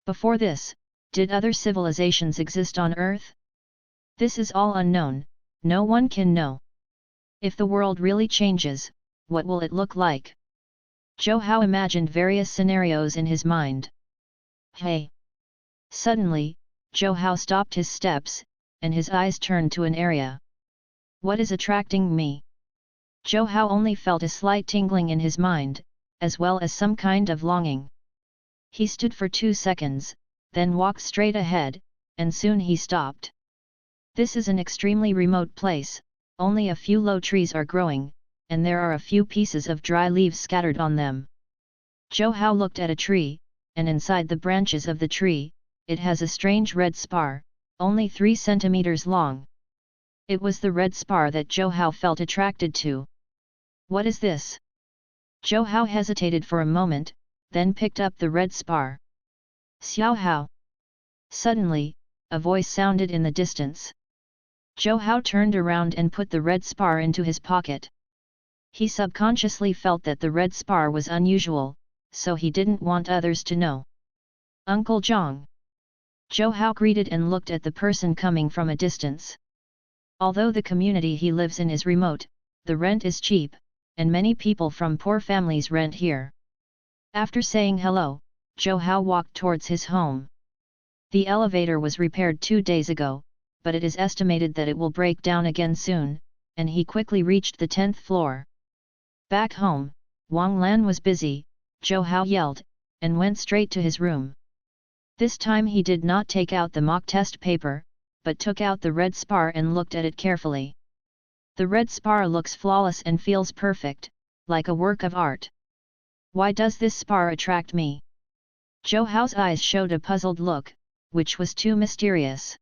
Before this, did other civilizations exist on Earth? This is all unknown, no one can know. If the world really changes, what will it look like? Zhou Hao imagined various scenarios in his mind. Hey! Suddenly, Zhou Hao stopped his steps, and his eyes turned to an area. What is attracting me? Zhou Hao only felt a slight tingling in his mind, as well as some kind of longing. He stood for 2 seconds, then walked straight ahead, and soon he stopped. This is an extremely remote place, only a few low trees are growing, and there are a few pieces of dry leaves scattered on them. Zhou Hao looked at a tree, and inside the branches of the tree, it has a strange red spar, only 3 centimeters long. It was the red spar that Zhou Hao felt attracted to. What is this? Zhou Hao hesitated for a moment, then picked up the red spar. Xiao Hao! Suddenly, a voice sounded in the distance. Zhou Hao turned around and put the red spar into his pocket. He subconsciously felt that the red spar was unusual, so he didn't want others to know. Uncle Zhang! Zhou Hao greeted and looked at the person coming from a distance. Although the community he lives in is remote, the rent is cheap, and many people from poor families rent here. After saying hello, Zhou Hao walked towards his home. The elevator was repaired 2 days ago, but it is estimated that it will break down again soon, and he quickly reached the 10th floor. Back home, Wang Lan was busy, Zhou Hao yelled, and went straight to his room. This time he did not take out the mock test paper, but took out the red spar and looked at it carefully. The red spar looks flawless and feels perfect, like a work of art. Why does this spar attract me? Zhou Hao's eyes showed a puzzled look, which was too mysterious.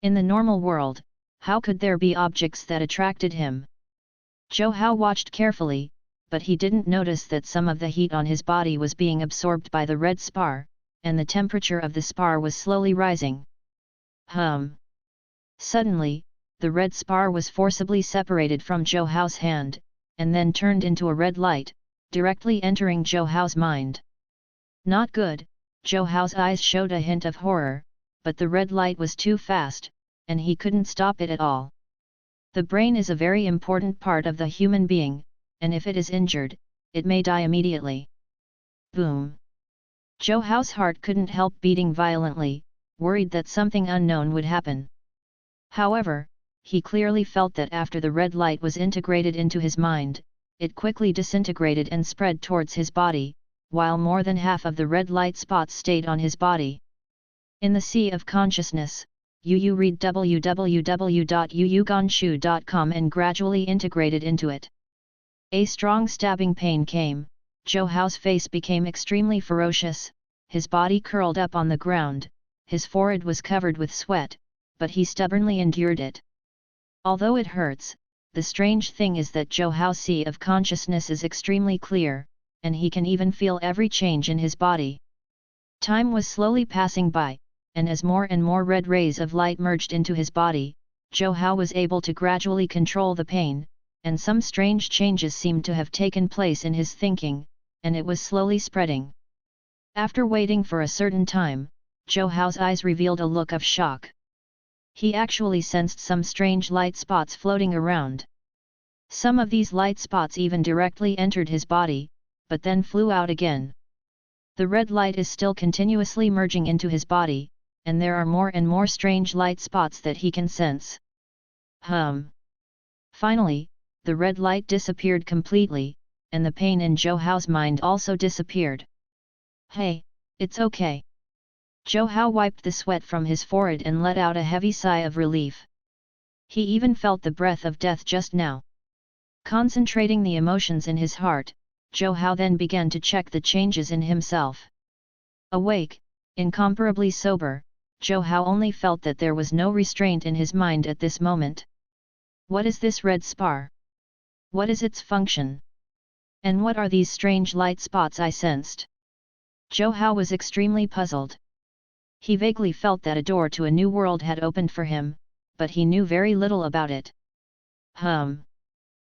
In the normal world, how could there be objects that attracted him? Zhou Hao watched carefully, but he didn't notice that some of the heat on his body was being absorbed by the red spar, and the temperature of the spar was slowly rising. Suddenly, the red spar was forcibly separated from Zhou Hao's hand, and then turned into a red light, directly entering Zhou Hao's mind. Not good, Zhou Hao's eyes showed a hint of horror, but the red light was too fast, and he couldn't stop it at all. The brain is a very important part of the human being, and if it is injured, it may die immediately. Boom! Zhou Hao's heart couldn't help beating violently, worried that something unknown would happen. However, he clearly felt that after the red light was integrated into his mind, it quickly disintegrated and spread towards his body, while more than half of the red light spots stayed on his body. In the sea of consciousness, Yu read www.yuyuganshu.com and gradually integrated into it. A strong stabbing pain came, Zhou Hao's face became extremely ferocious, his body curled up on the ground, his forehead was covered with sweat, but he stubbornly endured it. Although it hurts, the strange thing is that Zhou Hao's sea of consciousness is extremely clear, and he can even feel every change in his body. Time was slowly passing by, and as more and more red rays of light merged into his body, Zhou Hao was able to gradually control the pain, and some strange changes seemed to have taken place in his thinking, and it was slowly spreading. After waiting for a certain time, Zhou Hao's eyes revealed a look of shock. He actually sensed some strange light spots floating around. Some of these light spots even directly entered his body, but then flew out again. The red light is still continuously merging into his body, and there are more and more strange light spots that he can sense. Finally, the red light disappeared completely, and the pain in Zhou Hao's mind also disappeared. Hey, it's okay. Zhou Hao wiped the sweat from his forehead and let out a heavy sigh of relief. He even felt the breath of death just now. Concentrating the emotions in his heart, Zhou Hao then began to check the changes in himself. Awake, incomparably sober, Zhou Hao only felt that there was no restraint in his mind at this moment. What is this red spar? What is its function? And what are these strange light spots I sensed? Zhou Hao was extremely puzzled. He vaguely felt that a door to a new world had opened for him, but he knew very little about it.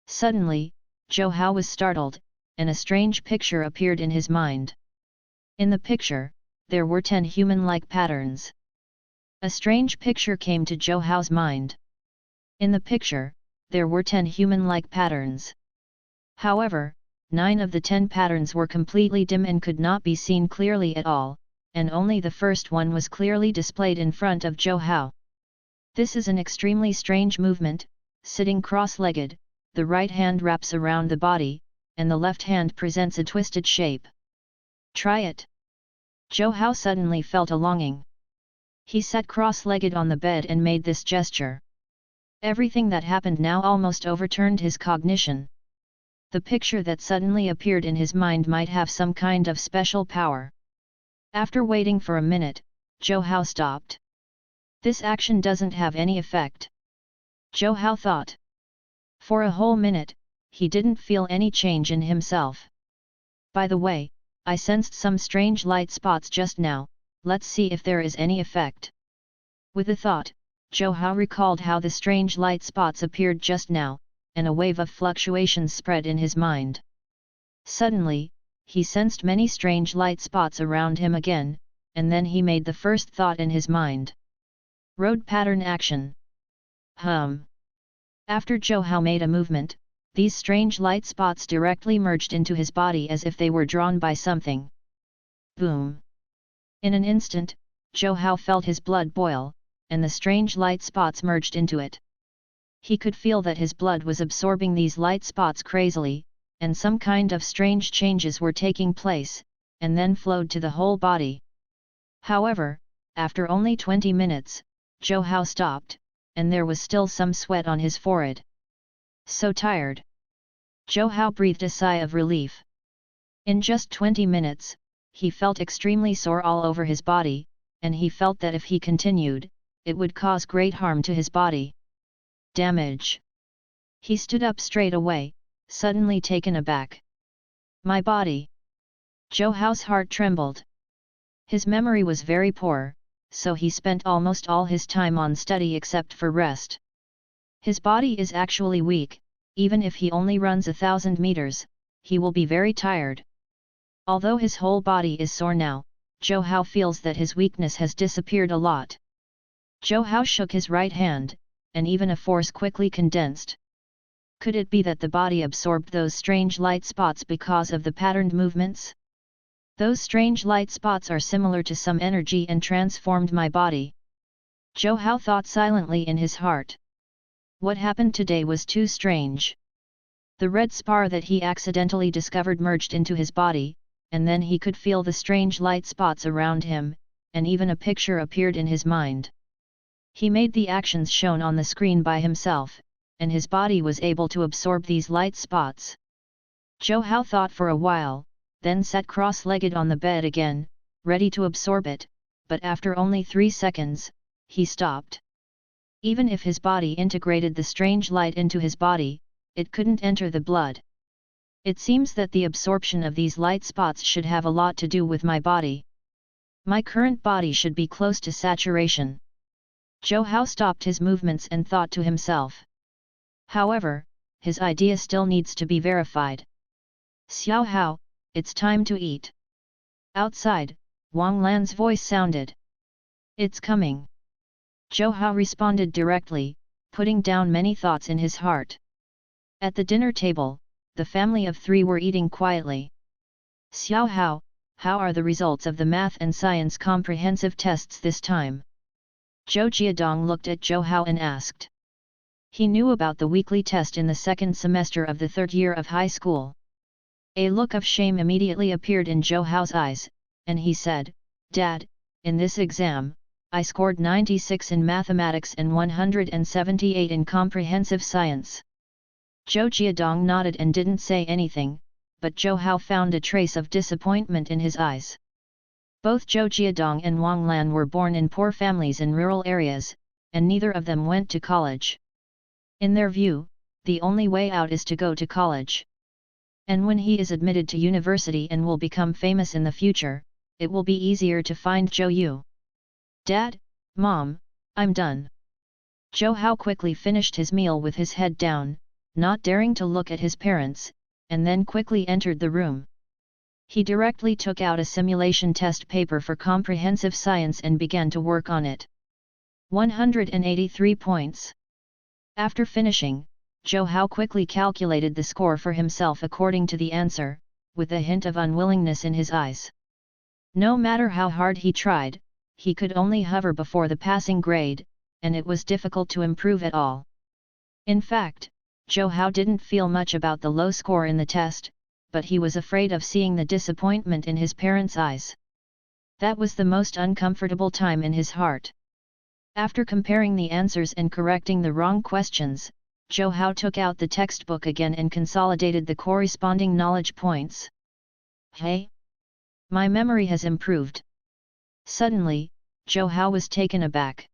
Suddenly, Zhou Hao was startled, and a strange picture appeared in his mind. In the picture, there were 10 human-like patterns. A strange picture came to Zhou Hao's mind. In the picture, there were 10 human-like patterns. However, 9 of the 10 patterns were completely dim and could not be seen clearly at all, and only the first one was clearly displayed in front of Zhou Hao. This is an extremely strange movement. Sitting cross-legged, the right hand wraps around the body, and the left hand presents a twisted shape. Try it. Zhou Hao suddenly felt a longing. He sat cross-legged on the bed and made this gesture. Everything that happened now almost overturned his cognition. The picture that suddenly appeared in his mind might have some kind of special power. After waiting for a minute, Zhou Hao stopped. This action doesn't have any effect. Zhou Hao thought. For a whole minute, he didn't feel any change in himself. By the way, I sensed some strange light spots just now, let's see if there is any effect. With a thought, Zhou Hao recalled how the strange light spots appeared just now, and a wave of fluctuations spread in his mind. Suddenly, he sensed many strange light spots around him again, and then he made the first thought in his mind. Road pattern action. After Zhou Hao made a movement, these strange light spots directly merged into his body as if they were drawn by something. Boom! In an instant, Zhou Hao felt his blood boil, and the strange light spots merged into it. He could feel that his blood was absorbing these light spots crazily, and some kind of strange changes were taking place, and then flowed to the whole body. However, after only 20 minutes, Zhou Hao stopped, and there was still some sweat on his forehead. So tired. Zhou Hao breathed a sigh of relief. In just 20 minutes, he felt extremely sore all over his body, and he felt that if he continued, it would cause great harm to his body. Damage. He stood up straight away, suddenly taken aback. My body. Zhou Hao's heart trembled. His memory was very poor, so he spent almost all his time on study except for rest. His body is actually weak, even if he only runs 1,000 meters, he will be very tired. Although his whole body is sore now, Zhou Hao feels that his weakness has disappeared a lot. Zhou Hao shook his right hand, and even a force quickly condensed. Could it be that the body absorbed those strange light spots because of the patterned movements? Those strange light spots are similar to some energy and transformed my body. Zhou Hao thought silently in his heart. What happened today was too strange. The red spar that he accidentally discovered merged into his body, and then he could feel the strange light spots around him, and even a picture appeared in his mind. He made the actions shown on the screen by himself, and his body was able to absorb these light spots. Zhou Hao thought for a while, then sat cross-legged on the bed again, ready to absorb it, but after only 3 seconds, he stopped. Even if his body integrated the strange light into his body, it couldn't enter the blood. It seems that the absorption of these light spots should have a lot to do with my body. My current body should be close to saturation. Zhou Hao stopped his movements and thought to himself. However, his idea still needs to be verified. Xiao Hao, it's time to eat. Outside, Wang Lan's voice sounded. It's coming. Zhou Hao responded directly, putting down many thoughts in his heart. At the dinner table, the family of 3 were eating quietly. Xiao Hao, how are the results of the math and science comprehensive tests this time? Zhou Jiadong looked at Zhou Hao and asked. He knew about the weekly test in the second semester of the third year of high school. A look of shame immediately appeared in Zhou Hao's eyes, and he said, Dad, in this exam, I scored 96 in mathematics and 178 in comprehensive science. Zhou Jiadong nodded and didn't say anything, but Zhou Hao found a trace of disappointment in his eyes. Both Zhou Jiadong and Wang Lan were born in poor families in rural areas, and neither of them went to college. In their view, the only way out is to go to college. And when he is admitted to university and will become famous in the future, it will be easier to find Zhou Yu. Dad, Mom, I'm done. Zhou Hao quickly finished his meal with his head down, not daring to look at his parents, and then quickly entered the room. He directly took out a simulation test paper for comprehensive science and began to work on it. 183 points. After finishing, Zhou Hao quickly calculated the score for himself according to the answer, with a hint of unwillingness in his eyes. No matter how hard he tried, he could only hover before the passing grade, and it was difficult to improve at all. In fact, Zhou Hao didn't feel much about the low score in the test, but he was afraid of seeing the disappointment in his parents' eyes. That was the most uncomfortable time in his heart. After comparing the answers and correcting the wrong questions, Zhou Hao took out the textbook again and consolidated the corresponding knowledge points. Hey! My memory has improved. Suddenly, Zhou Hao was taken aback.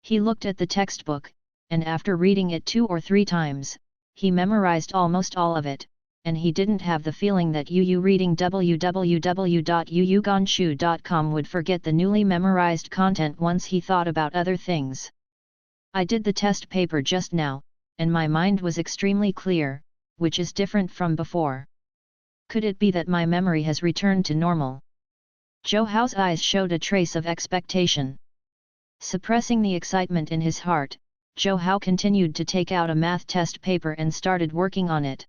He looked at the textbook, and after reading it 2 or 3 times, he memorized almost all of it, and he didn't have the feeling that Yu reading www.yuyugonshu.com would forget the newly memorized content once he thought about other things. I did the test paper just now, and my mind was extremely clear, which is different from before. Could it be that my memory has returned to normal? Zhou Hao's eyes showed a trace of expectation. Suppressing the excitement in his heart, Zhou Hao continued to take out a math test paper and started working on it.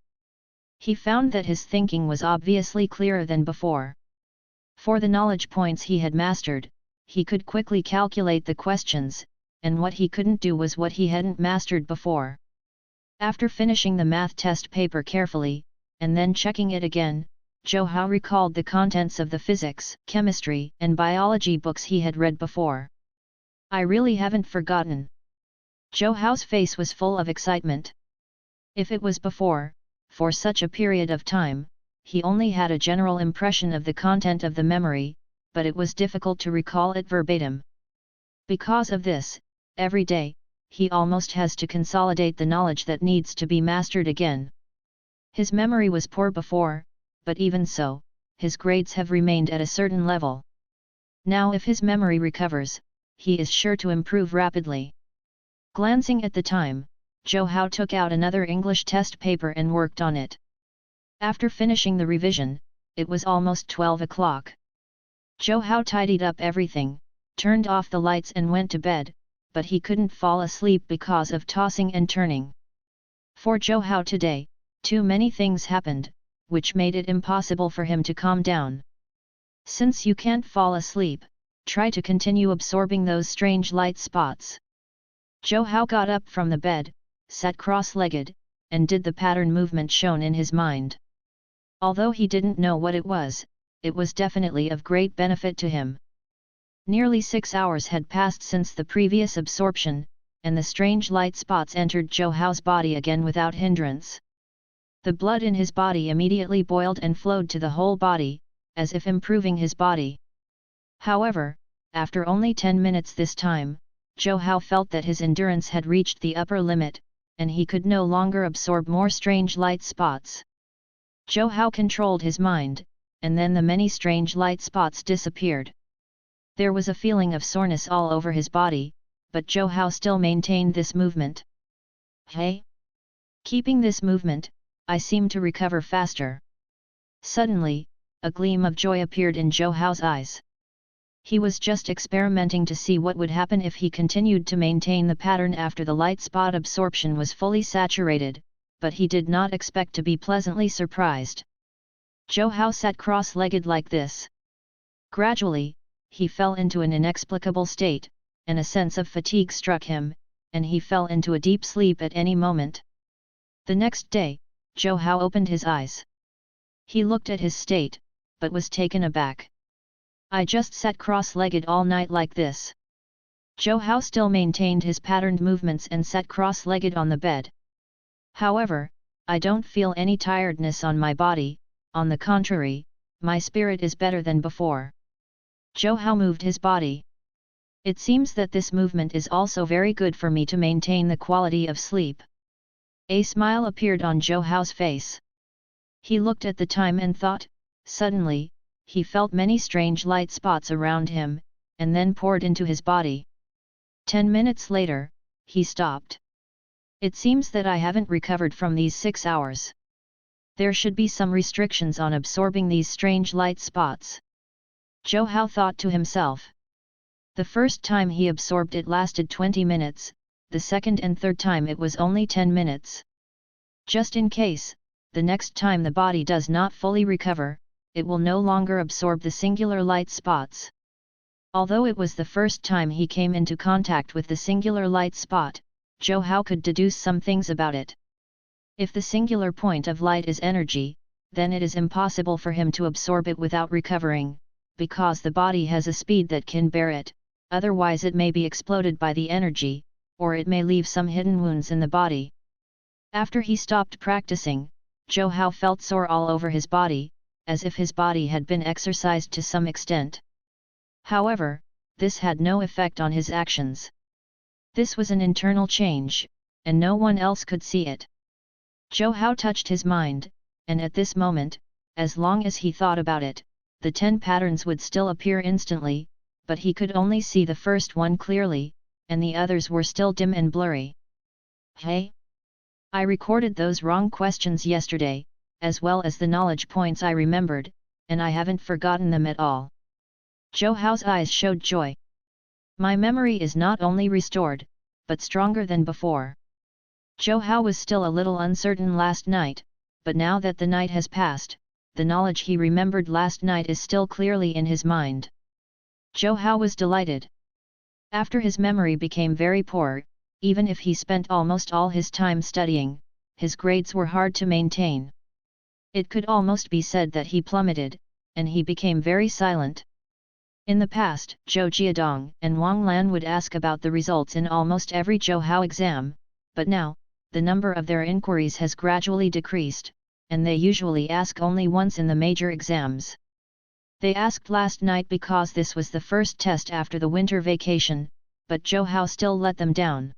He found that his thinking was obviously clearer than before. For the knowledge points he had mastered, he could quickly calculate the questions, and what he couldn't do was what he hadn't mastered before. After finishing the math test paper carefully, and then checking it again, Zhou Hao recalled the contents of the physics, chemistry, and biology books he had read before. I really haven't forgotten. Zhou Hao's face was full of excitement. If it was before, for such a period of time, he only had a general impression of the content of the memory, but it was difficult to recall it verbatim. Because of this, every day, he almost has to consolidate the knowledge that needs to be mastered again. His memory was poor before, but even so, his grades have remained at a certain level. Now if his memory recovers, he is sure to improve rapidly. Glancing at the time, Zhou Hao took out another English test paper and worked on it. After finishing the revision, it was almost 12 o'clock. Zhou Hao tidied up everything, turned off the lights and went to bed, but he couldn't fall asleep because of tossing and turning. For Zhou Hao today, too many things happened, which made it impossible for him to calm down. Since you can't fall asleep, try to continue absorbing those strange light spots. Zhou Hao got up from the bed, sat cross-legged, and did the pattern movement shown in his mind. Although he didn't know what it was definitely of great benefit to him. Nearly 6 hours had passed since the previous absorption, and the strange light spots entered Zhou Hao's body again without hindrance. The blood in his body immediately boiled and flowed to the whole body, as if improving his body. However, after only 10 minutes this time, Zhou Hao felt that his endurance had reached the upper limit, and he could no longer absorb more strange light spots. Zhou Hao controlled his mind, and then the many strange light spots disappeared. There was a feeling of soreness all over his body, but Zhou Hao still maintained this movement. Hey! Keeping this movement, I seem to recover faster. Suddenly, a gleam of joy appeared in Zhou Hao's eyes. He was just experimenting to see what would happen if he continued to maintain the pattern after the light spot absorption was fully saturated, but he did not expect to be pleasantly surprised. Zhou Hao sat cross-legged like this. Gradually, he fell into an inexplicable state, and a sense of fatigue struck him, and he fell into a deep sleep at any moment. The next day, Zhou Hao opened his eyes. He looked at his state, but was taken aback. I just sat cross-legged all night like this. Zhou Hao still maintained his patterned movements and sat cross-legged on the bed. However, I don't feel any tiredness on my body, on the contrary, my spirit is better than before. Zhou Hao moved his body. It seems that this movement is also very good for me to maintain the quality of sleep. A smile appeared on Zhou Hao's face. He looked at the time and thought. Suddenly, he felt many strange light spots around him, and then poured into his body. 10 minutes later, he stopped. It seems that I haven't recovered from these 6 hours. There should be some restrictions on absorbing these strange light spots. Zhou Hao thought to himself. The first time he absorbed it lasted 20 minutes, the second and third time it was only 10 minutes. Just in case, the next time the body does not fully recover, it will no longer absorb the singular light spots. Although it was the first time he came into contact with the singular light spot, Zhou Hao could deduce some things about it. If the singular point of light is energy, then it is impossible for him to absorb it without recovering, because the body has a speed that can bear it, otherwise it may be exploded by the energy, or it may leave some hidden wounds in the body. After he stopped practicing, Zhou Hao felt sore all over his body, as if his body had been exercised to some extent. However, this had no effect on his actions. This was an internal change, and no one else could see it. Zhou Hao touched his mind, and at this moment, as long as he thought about it, the 10 patterns would still appear instantly, but he could only see the first one clearly, and the others were still dim and blurry. Hey! I recorded those wrong questions yesterday, as well as the knowledge points I remembered, and I haven't forgotten them at all. Zhou Hao's eyes showed joy. My memory is not only restored, but stronger than before. Zhou Hao was still a little uncertain last night, but now that the night has passed, the knowledge he remembered last night is still clearly in his mind. Zhou Hao was delighted. After his memory became very poor, even if he spent almost all his time studying, his grades were hard to maintain. It could almost be said that he plummeted, and he became very silent. In the past, Zhou Jiadong and Wang Lan would ask about the results in almost every Zhou Hao exam, but now, the number of their inquiries has gradually decreased, and they usually ask only once in the major exams. They asked last night because this was the first test after the winter vacation, but Zhou Hao still let them down.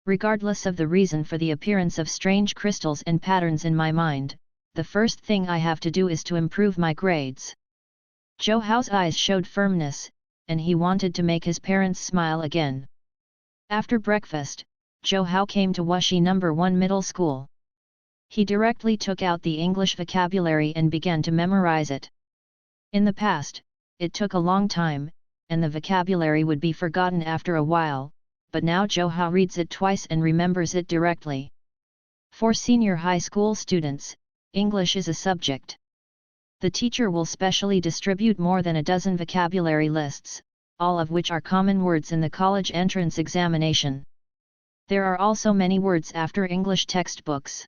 Regardless of the reason for the appearance of strange crystals and patterns in my mind, the first thing I have to do is to improve my grades. Zhou Hao's eyes showed firmness, and he wanted to make his parents smile again. After breakfast, Zhou Hao came to Wuxi No. 1 Middle School. He directly took out the English vocabulary and began to memorize it. In the past, it took a long time, and the vocabulary would be forgotten after a while, but now Zhou Hao reads it twice and remembers it directly. For senior high school students, English is a subject. The teacher will specially distribute more than a dozen vocabulary lists, all of which are common words in the college entrance examination. There are also many words after English textbooks.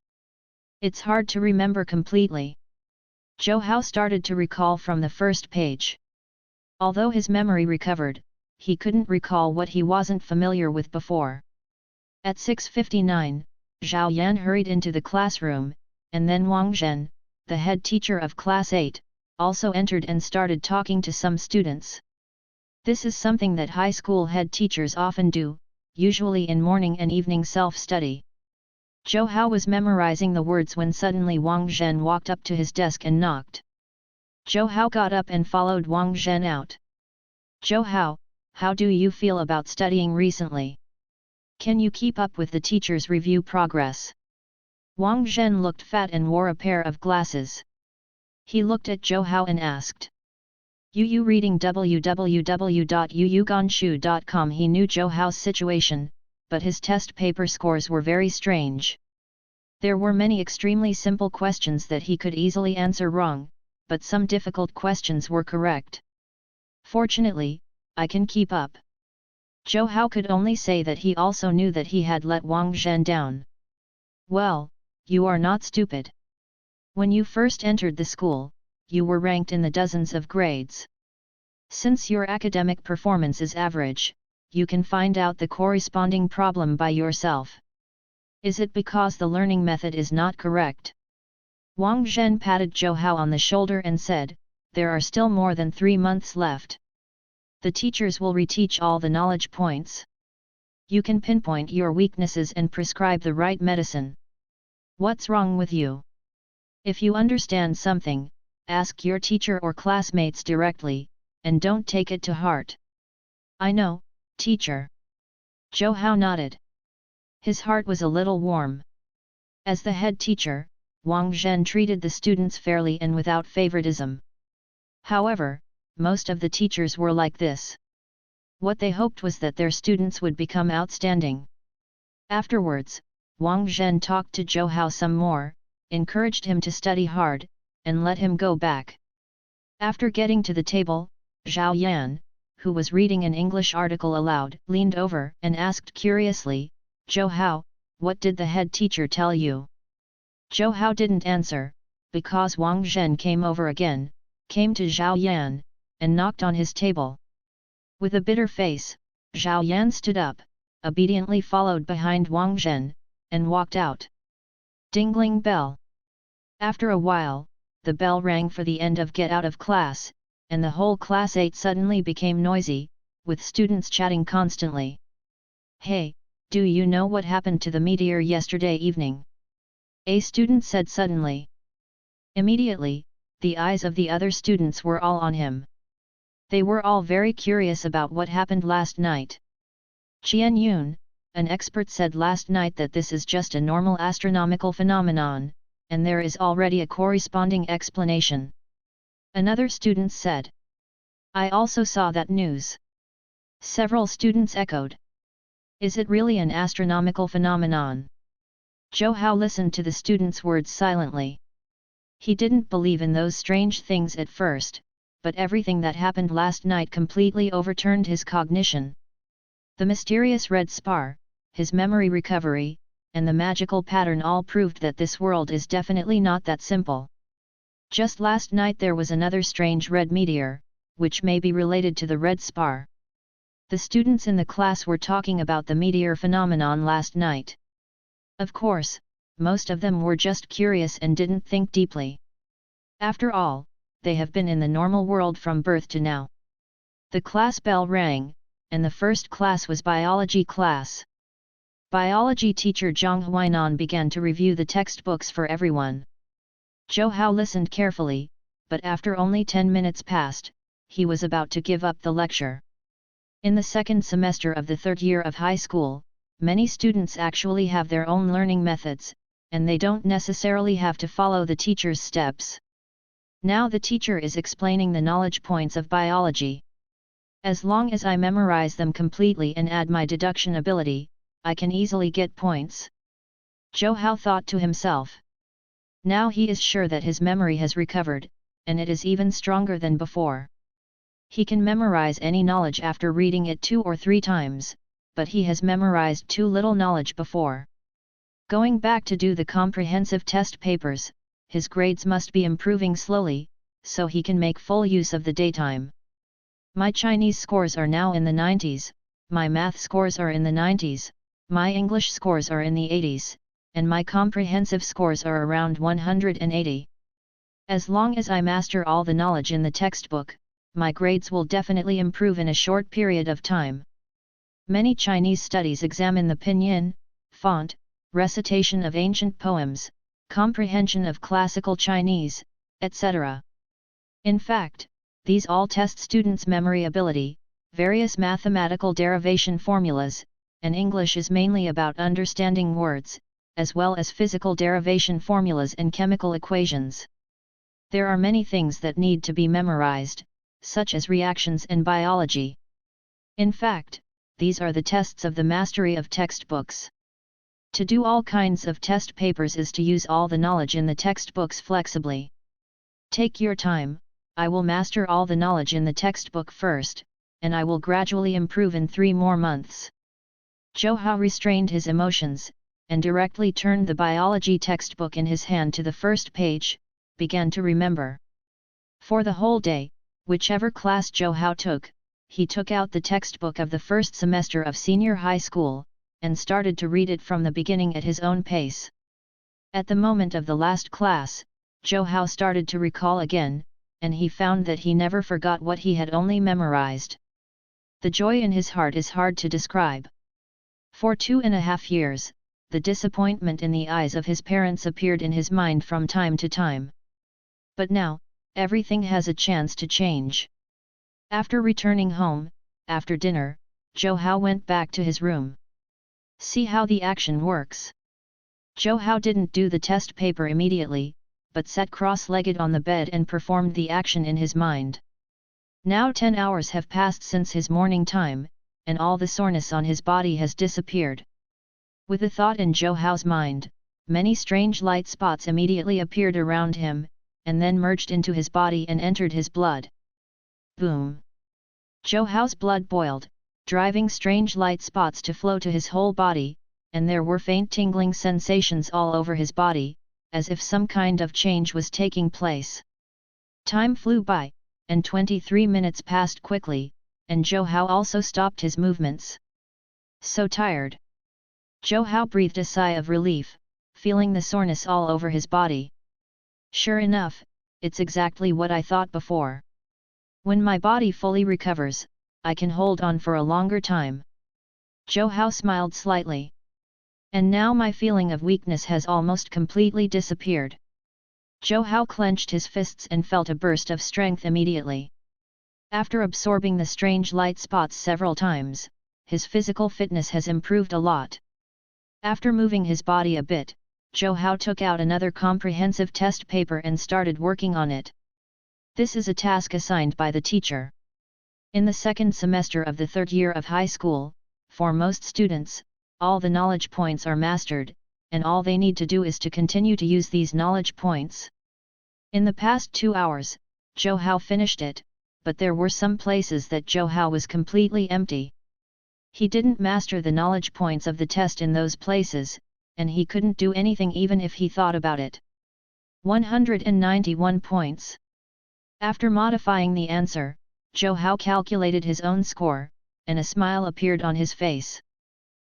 It's hard to remember completely. Zhou Hao started to recall from the first page. Although his memory recovered, he couldn't recall what he wasn't familiar with before. At 6:59, Zhao Yan hurried into the classroom, and then Wang Zhen, the head teacher of Class 8, also entered and started talking to some students. This is something that high school head teachers often do, usually in morning and evening self-study. Zhou Hao was memorizing the words when suddenly Wang Zhen walked up to his desk and knocked. Zhou Hao got up and followed Wang Zhen out. Zhou Hao, how do you feel about studying recently? Can you keep up with the teacher's review progress? Wang Zhen looked fat and wore a pair of glasses. He looked at Zhou Hao and asked. Yu reading www.yuyuganshu.com. He knew Zhou Hao's situation, but his test paper scores were very strange. There were many extremely simple questions that he could easily answer wrong, but some difficult questions were correct. Fortunately, I can keep up. Zhou Hao could only say that he also knew that he had let Wang Zhen down. Well, you are not stupid. When you first entered the school, you were ranked in the dozens of grades. Since your academic performance is average, you can find out the corresponding problem by yourself. Is it because the learning method is not correct? Wang Zhen patted Zhou Hao on the shoulder and said, there are still more than 3 months left. The teachers will reteach all the knowledge points. You can pinpoint your weaknesses and prescribe the right medicine. What's wrong with you? If you understand something, ask your teacher or classmates directly, and don't take it to heart. I know, teacher. Zhou Hao nodded. His heart was a little warm. As the head teacher, Wang Zhen treated the students fairly and without favoritism. However, most of the teachers were like this. What they hoped was that their students would become outstanding. Afterwards, Wang Zhen talked to Zhou Hao some more, encouraged him to study hard, and let him go back. After getting to the table, Zhao Yan, who was reading an English article aloud, leaned over and asked curiously, Zhou Hao, what did the head teacher tell you? Zhou Hao didn't answer, because Wang Zhen came over again, came to Zhao Yan, and knocked on his table. With a bitter face, Zhao Yan stood up, obediently followed behind Wang Zhen, and walked out. Dingling bell. After a while, the bell rang for the end of get out of class, and the whole class 8 suddenly became noisy, with students chatting constantly. Hey, do you know what happened to the meteor yesterday evening? A student said suddenly. Immediately, the eyes of the other students were all on him. They were all very curious about what happened last night. Qian Yun, an expert, said last night that this is just a normal astronomical phenomenon, and there is already a corresponding explanation. Another student said. I also saw that news. Several students echoed. Is it really an astronomical phenomenon? Zhou Hao listened to the students' words silently. He didn't believe in those strange things at first, but everything that happened last night completely overturned his cognition. The mysterious red spar, his memory recovery, and the magical pattern all proved that this world is definitely not that simple. Just last night there was another strange red meteor, which may be related to the red spar. The students in the class were talking about the meteor phenomenon last night. Of course, most of them were just curious and didn't think deeply. After all, they have been in the normal world from birth to now. The class bell rang, and the first class was biology class. Biology teacher Zhang Huainan began to review the textbooks for everyone. Zhou Hao listened carefully, but after only 10 minutes passed, he was about to give up the lecture. In the second semester of the third year of high school, many students actually have their own learning methods, and they don't necessarily have to follow the teacher's steps. Now the teacher is explaining the knowledge points of biology. As long as I memorize them completely and add my deduction ability, I can easily get points. Zhou Hao thought to himself. Now he is sure that his memory has recovered, and it is even stronger than before. He can memorize any knowledge after reading it 2 or 3 times, but he has memorized too little knowledge before. Going back to do the comprehensive test papers, his grades must be improving slowly, so he can make full use of the daytime. My Chinese scores are now in the 90s, my math scores are in the 90s, my English scores are in the 80s, and my comprehensive scores are around 180. As long as I master all the knowledge in the textbook, my grades will definitely improve in a short period of time. Many Chinese studies examine the pinyin, font, recitation of ancient poems, comprehension of classical Chinese, etc. In fact, these all test students' memory ability, various mathematical derivation formulas, and English is mainly about understanding words, as well as physical derivation formulas and chemical equations. There are many things that need to be memorized, such as reactions and biology. In fact, these are the tests of the mastery of textbooks. To do all kinds of test papers is to use all the knowledge in the textbooks flexibly. Take your time, I will master all the knowledge in the textbook first, and I will gradually improve in 3 more months. Zhou Hao restrained his emotions, and directly turned the biology textbook in his hand to the first page, began to remember. For the whole day, whichever class Zhou Hao took, he took out the textbook of the first semester of senior high school, and started to read it from the beginning at his own pace. At the moment of the last class, Zhou Hao started to recall again, and he found that he never forgot what he had only memorized. The joy in his heart is hard to describe. For 2.5 years, the disappointment in the eyes of his parents appeared in his mind from time to time. But now, everything has a chance to change. After returning home, after dinner, Zhou Hao went back to his room. See how the action works. Zhou Hao didn't do the test paper immediately, but sat cross-legged on the bed and performed the action in his mind. Now 10 hours have passed since his morning time, and all the soreness on his body has disappeared. With a thought in Zhou Hao's mind, many strange light spots immediately appeared around him, and then merged into his body and entered his blood. Boom! Zhou Hao's blood boiled, driving strange light spots to flow to his whole body, and there were faint tingling sensations all over his body, as if some kind of change was taking place. Time flew by, and 23 minutes passed quickly, and Zhou Hao also stopped his movements. So tired. Zhou Hao breathed a sigh of relief, feeling the soreness all over his body. Sure enough, it's exactly what I thought before. When my body fully recovers, I can hold on for a longer time. Zhou Hao smiled slightly. And now my feeling of weakness has almost completely disappeared. Zhou Hao clenched his fists and felt a burst of strength immediately. After absorbing the strange light spots several times, his physical fitness has improved a lot. After moving his body a bit, Zhou Hao took out another comprehensive test paper and started working on it. This is a task assigned by the teacher. In the second semester of the 3rd year of high school, for most students, all the knowledge points are mastered, and all they need to do is to continue to use these knowledge points. In the past 2 hours, Zhou Hao finished it, but there were some places that Zhou Hao was completely empty. He didn't master the knowledge points of the test in those places, and he couldn't do anything even if he thought about it. 191 points. After modifying the answer, Zhou Hao calculated his own score, and a smile appeared on his face.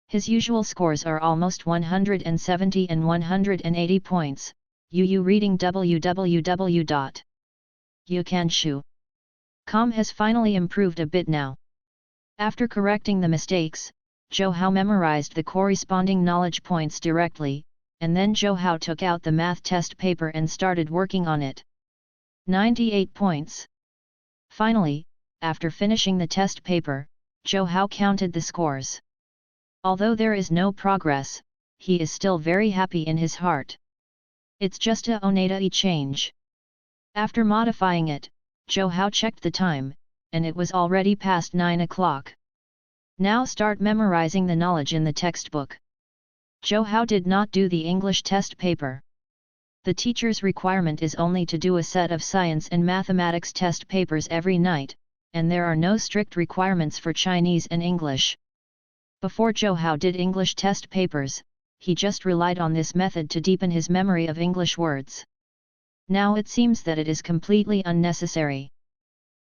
His usual scores are almost 170 and 180 points. Reading www.youcanshu.com has finally improved a bit now. After correcting the mistakes, Zhou Hao memorized the corresponding knowledge points directly, and then Zhou Hao took out the math test paper and started working on it. 98 points. Finally, after finishing the test paper, Zhou Hao counted the scores. Although there is no progress, he is still very happy in his heart. It's just a oneta change. After modifying it, Zhou Hao checked the time, and it was already past 9 o'clock. Now start memorizing the knowledge in the textbook. Zhou Hao did not do the English test paper. The teacher's requirement is only to do a set of science and mathematics test papers every night, and there are no strict requirements for Chinese and English. Before Zhou Hao did English test papers, he just relied on this method to deepen his memory of English words. Now it seems that it is completely unnecessary.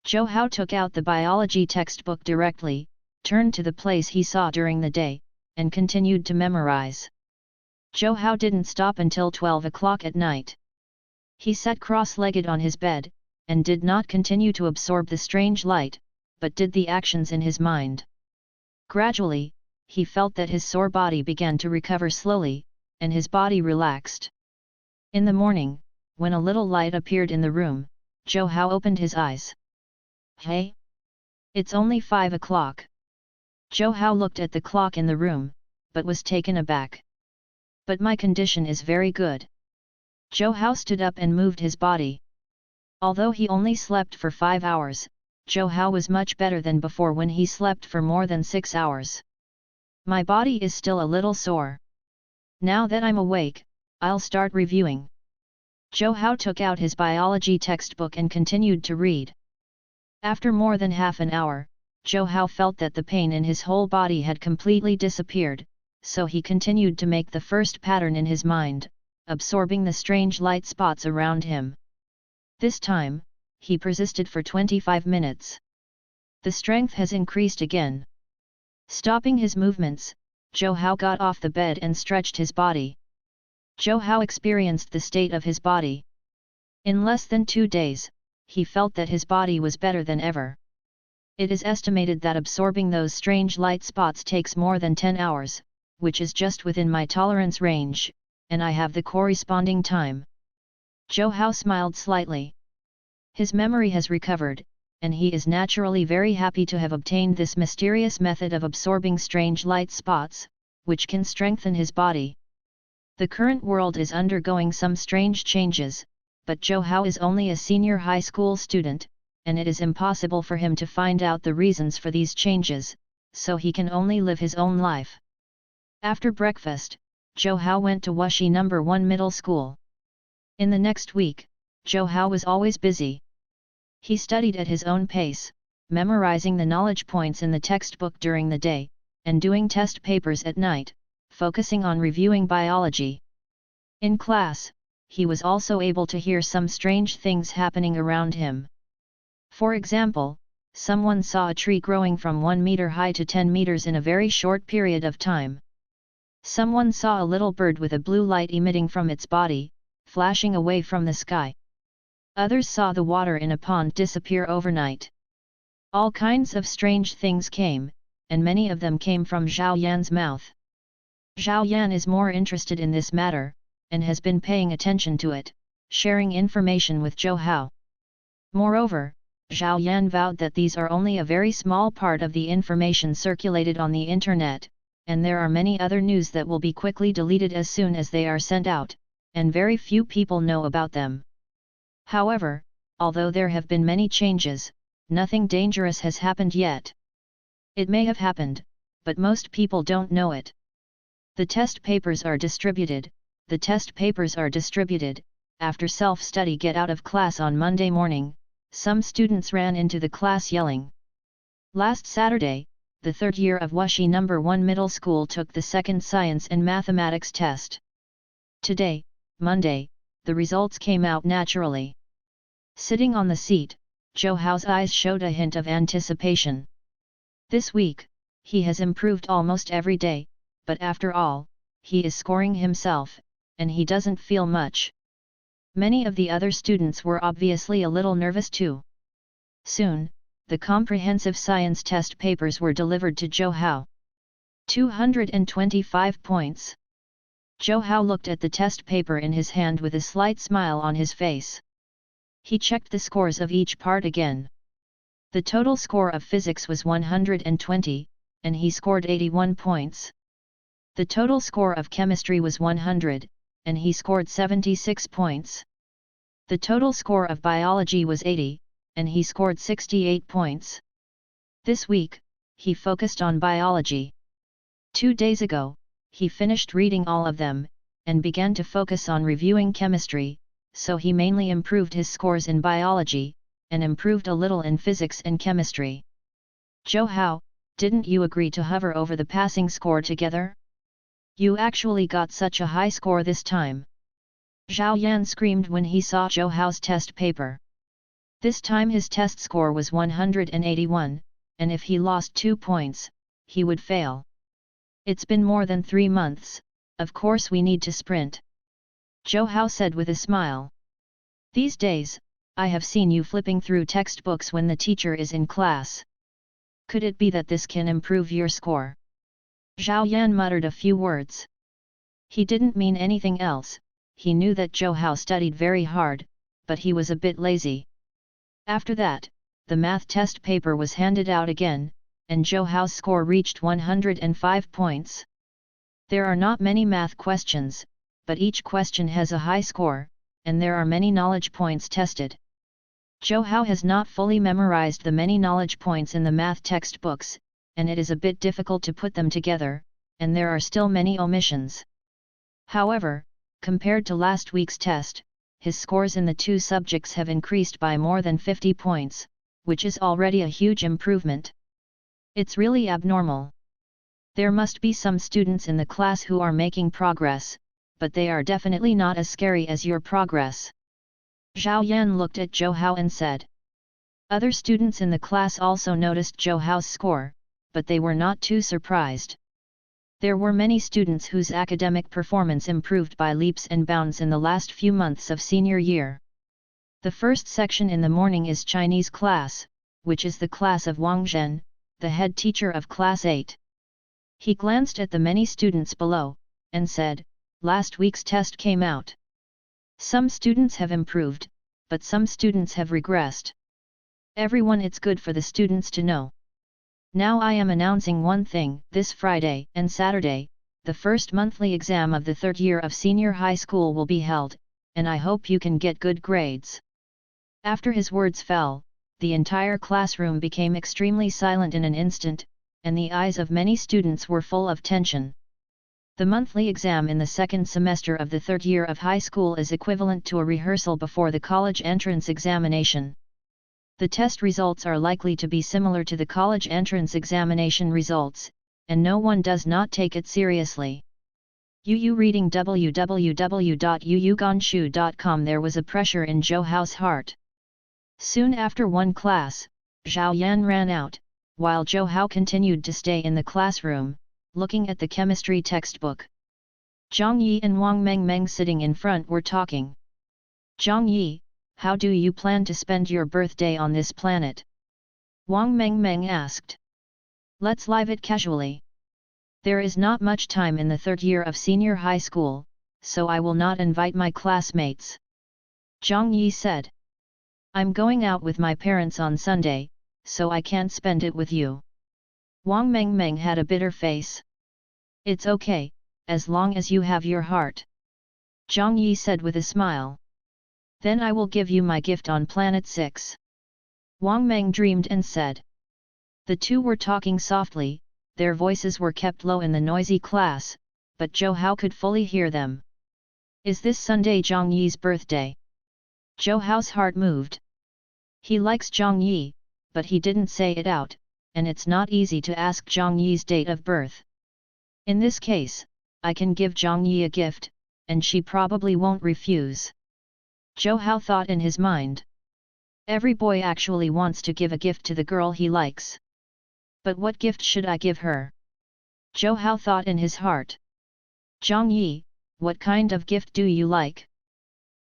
Zhou Hao took out the biology textbook directly, turned to the place he saw during the day, and continued to memorize. Zhou Hao didn't stop until 12 o'clock at night. He sat cross-legged on his bed, and did not continue to absorb the strange light, but did the actions in his mind. Gradually, he felt that his sore body began to recover slowly, and his body relaxed. In the morning, when a little light appeared in the room, Zhou Hao opened his eyes. Hey? It's only 5 o'clock. Zhou Hao looked at the clock in the room, but was taken aback. But my condition is very good. Zhou Hao stood up and moved his body. Although he only slept for 5 hours, Zhou Hao was much better than before when he slept for more than 6 hours. My body is still a little sore. Now that I'm awake, I'll start reviewing. Zhou Hao took out his biology textbook and continued to read. After more than half an hour, Zhou Hao felt that the pain in his whole body had completely disappeared, so he continued to make the first pattern in his mind, absorbing the strange light spots around him. This time, he persisted for 25 minutes. The strength has increased again. Stopping his movements, Zhou Hao got off the bed and stretched his body. Zhou Hao experienced the state of his body. In less than 2 days, he felt that his body was better than ever. It is estimated that absorbing those strange light spots takes more than 10 hours, which is just within my tolerance range, and I have the corresponding time. Zhou Hao smiled slightly. His memory has recovered, and he is naturally very happy to have obtained this mysterious method of absorbing strange light spots, which can strengthen his body. The current world is undergoing some strange changes, but Zhou Hao is only a senior high school student, and it is impossible for him to find out the reasons for these changes, so he can only live his own life. After breakfast, Zhou Hao went to Wuxi No. 1 Middle School. In the next week, Zhou Hao was always busy. He studied at his own pace, memorizing the knowledge points in the textbook during the day, and doing test papers at night, focusing on reviewing biology. In class, he was also able to hear some strange things happening around him. For example, someone saw a tree growing from 1 meter high to 10 meters in a very short period of time. Someone saw a little bird with a blue light emitting from its body, flashing away from the sky. Others saw the water in a pond disappear overnight. All kinds of strange things came, and many of them came from Zhao Yan's mouth. Zhao Yan is more interested in this matter, and has been paying attention to it, sharing information with Zhou Hao. Moreover, Zhao Yan vowed that these are only a very small part of the information circulated on the internet, and there are many other news that will be quickly deleted as soon as they are sent out, and very few people know about them. However, although there have been many changes, nothing dangerous has happened yet. It may have happened, but most people don't know it. The test papers are distributed. After self-study get out of class on Monday morning, some students ran into the class yelling. Last Saturday, the third year of Wuxi No. 1 Middle School took the second science and mathematics test. Today, Monday, the results came out naturally. Sitting on the seat, Zhou Hao's eyes showed a hint of anticipation. This week, he has improved almost every day, but after all, he is scoring himself, and he doesn't feel much. Many of the other students were obviously a little nervous too. Soon, the comprehensive science test papers were delivered to Zhou Hao. 225 points. Zhou Hao looked at the test paper in his hand with a slight smile on his face. He checked the scores of each part again. The total score of physics was 120, and he scored 81 points. The total score of chemistry was 100, and he scored 76 points. The total score of biology was 80, and he scored 68 points. This week, he focused on biology. 2 days ago, he finished reading all of them, and began to focus on reviewing chemistry, so he mainly improved his scores in biology, and improved a little in physics and chemistry. Zhou Hao, didn't you agree to hover over the passing score together? You actually got such a high score this time. Zhao Yan screamed when he saw Zhou Hao's test paper. This time his test score was 181, and if he lost 2 points, he would fail. It's been more than 3 months, of course we need to sprint. Zhou Hao said with a smile. These days, I have seen you flipping through textbooks when the teacher is in class. Could it be that this can improve your score? Zhao Yan muttered a few words. He didn't mean anything else. He knew that Zhou Hao studied very hard, but he was a bit lazy. After that, the math test paper was handed out again, and Zhou Hao's score reached 105 points. There are not many math questions, but each question has a high score, and there are many knowledge points tested. Zhou Hao has not fully memorized the many knowledge points in the math textbooks, and it is a bit difficult to put them together, and there are still many omissions. However, compared to last week's test, his scores in the two subjects have increased by more than 50 points, which is already a huge improvement. It's really abnormal. There must be some students in the class who are making progress, but they are definitely not as scary as your progress. Zhao Yan looked at Zhou Hao and said. Other students in the class also noticed Zhou Hao's score, but they were not too surprised. There were many students whose academic performance improved by leaps and bounds in the last few months of senior year. The first section in the morning is Chinese class, which is the class of Wang Zhen, the head teacher of class 8. He glanced at the many students below, and said, last week's test came out. Some students have improved, but some students have regressed. Everyone, it's good for the students to know. Now I am announcing one thing, this Friday and Saturday, the first monthly exam of the third year of senior high school will be held, and I hope you can get good grades. After his words fell, the entire classroom became extremely silent in an instant, and the eyes of many students were full of tension. The monthly exam in the second semester of the third year of high school is equivalent to a rehearsal before the college entrance examination. The test results are likely to be similar to the college entrance examination results, and no one does not take it seriously. Yu reading www.yuyugonshu.com. There was a pressure in Zhou Hao's heart. Soon after one class, Zhao Yan ran out, while Zhou Hao continued to stay in the classroom, looking at the chemistry textbook. Zhang Yi and Wang Mengmeng sitting in front were talking. Zhang Yi, how do you plan to spend your birthday on this planet? Wang Mengmeng asked. Let's live it casually. There is not much time in the third year of senior high school, so I will not invite my classmates. Zhang Yi said. I'm going out with my parents on Sunday, so I can't spend it with you. Wang Mengmeng had a bitter face. It's okay, as long as you have your heart. Zhang Yi said with a smile. Then I will give you my gift on Planet 6. Wang Meng dreamed and said. The two were talking softly, their voices were kept low in the noisy class, but Zhou Hao could fully hear them. Is this Sunday Zhang Yi's birthday? Zhou Hao's heart moved. He likes Zhang Yi, but he didn't say it out, and it's not easy to ask Zhang Yi's date of birth. In this case, I can give Zhang Yi a gift, and she probably won't refuse. Zhou Hao thought in his mind. Every boy actually wants to give a gift to the girl he likes. But what gift should I give her? Zhou Hao thought in his heart. Zhang Yi, what kind of gift do you like?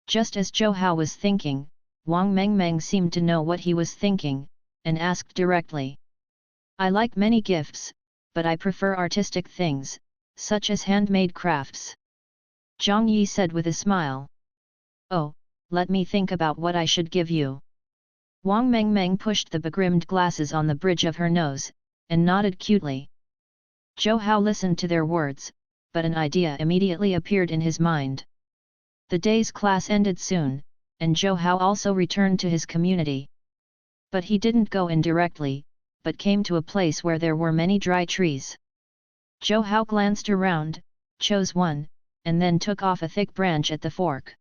Just as Zhou Hao was thinking, Wang Mengmeng seemed to know what he was thinking, and asked directly. I like many gifts, but I prefer artistic things, such as handmade crafts. Zhang Yi said with a smile. Oh, let me think about what I should give you. Wang Mengmeng pushed the begrimmed glasses on the bridge of her nose, and nodded cutely. Zhou Hao listened to their words, but an idea immediately appeared in his mind. The day's class ended soon, and Zhou Hao also returned to his community. But he didn't go in directly, but came to a place where there were many dry trees. Zhou Hao glanced around, chose one, and then took off a thick branch at the fork.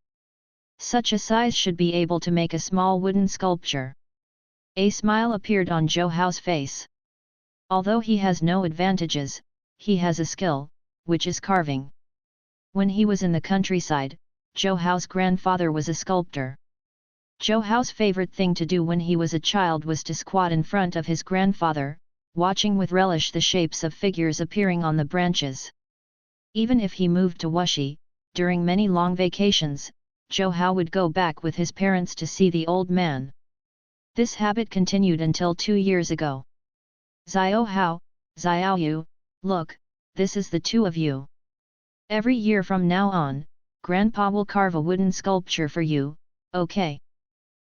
Such a size should be able to make a small wooden sculpture. A smile appeared on Zhou Hao's face. Although he has no advantages, he has a skill, which is carving. When he was in the countryside, Zhou Hao's grandfather was a sculptor. Zhou Hao's favorite thing to do when he was a child was to squat in front of his grandfather, watching with relish the shapes of figures appearing on the branches. Even if he moved to Wuxi, during many long vacations, Zhou Hao would go back with his parents to see the old man. This habit continued until 2 years ago. Xiao Hao, Xiao Yu, look, this is the two of you. Every year from now on, Grandpa will carve a wooden sculpture for you, okay?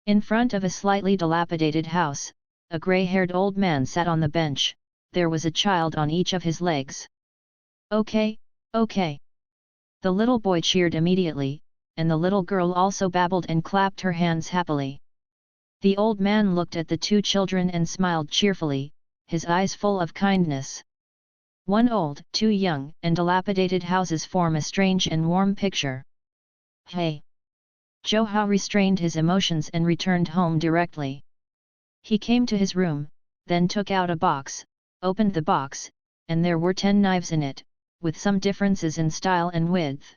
In front of a slightly dilapidated house, a grey-haired old man sat on the bench, there was a child on each of his legs. Okay, okay. The little boy cheered immediately, and the little girl also babbled and clapped her hands happily. The old man looked at the two children and smiled cheerfully, his eyes full of kindness. One old, two young, and dilapidated houses form a strange and warm picture. Hey! Zhou Hao restrained his emotions and returned home directly. He came to his room, then took out a box, opened the box, and there were 10 knives in it, with some differences in style and width.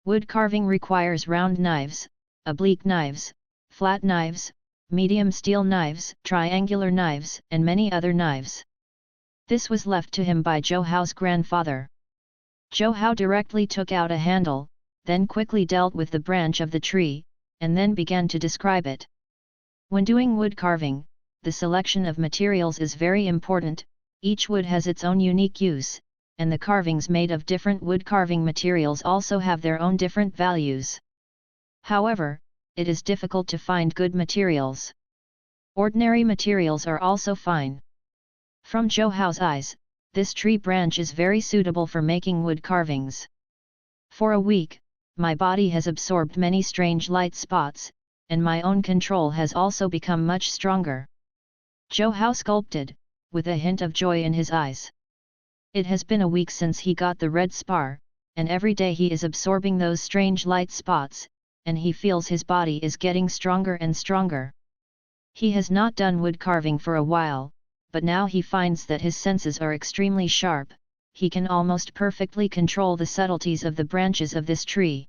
Wood carving requires round knives, oblique knives, flat knives, medium steel knives, triangular knives, and many other knives. This was left to him by Zhou Hao's grandfather. Zhou Hao directly took out a handle, then quickly dealt with the branch of the tree, and then began to describe it. When doing wood carving, the selection of materials is very important. Each wood has its own unique use, and the carvings made of different wood carving materials also have their own different values. However, it is difficult to find good materials. Ordinary materials are also fine. From Zhou Hao's eyes, this tree branch is very suitable for making wood carvings. For a week, my body has absorbed many strange light spots, and my own control has also become much stronger. Zhou Hao sculpted, with a hint of joy in his eyes. It has been a week since he got the red spar, and every day he is absorbing those strange light spots, and he feels his body is getting stronger and stronger. He has not done wood carving for a while, but now he finds that his senses are extremely sharp. He can almost perfectly control the subtleties of the branches of this tree.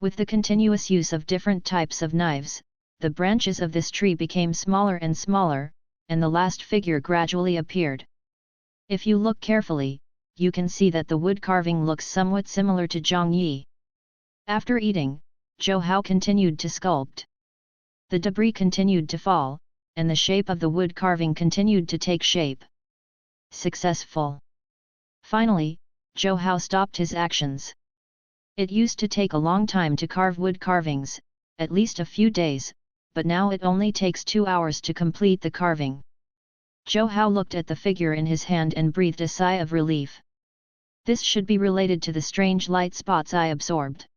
With the continuous use of different types of knives, the branches of this tree became smaller and smaller, and the last figure gradually appeared. If you look carefully, you can see that the wood carving looks somewhat similar to Zhang Yi. After eating, Zhou Hao continued to sculpt. The debris continued to fall, and the shape of the wood carving continued to take shape. Successful. Finally, Zhou Hao stopped his actions. It used to take a long time to carve wood carvings, at least a few days, but now it only takes 2 hours to complete the carving. Zhou Hao looked at the figure in his hand and breathed a sigh of relief. This should be related to the strange light spots I absorbed.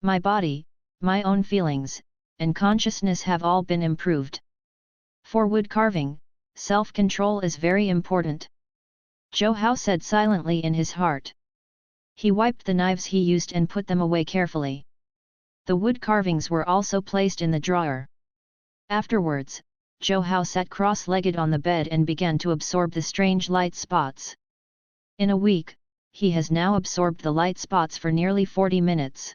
My body, my own feelings, and consciousness have all been improved. For wood carving, self-control is very important. Zhou Hao said silently in his heart. He wiped the knives he used and put them away carefully. The wood carvings were also placed in the drawer. Afterwards, Zhou Hao sat cross-legged on the bed and began to absorb the strange light spots. In a week, he has now absorbed the light spots for nearly 40 minutes.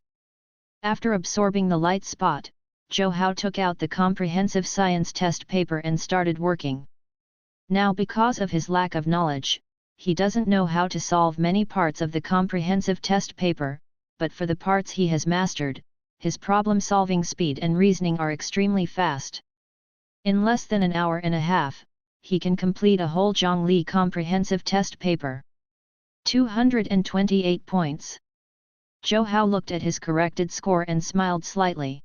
After absorbing the light spot, Zhou Hao took out the comprehensive science test paper and started working. Now, because of his lack of knowledge, he doesn't know how to solve many parts of the comprehensive test paper, but for the parts he has mastered, his problem-solving speed and reasoning are extremely fast. In less than an hour and a half, he can complete a whole Zhongli comprehensive test paper. 228 points. Zhou Hao looked at his corrected score and smiled slightly.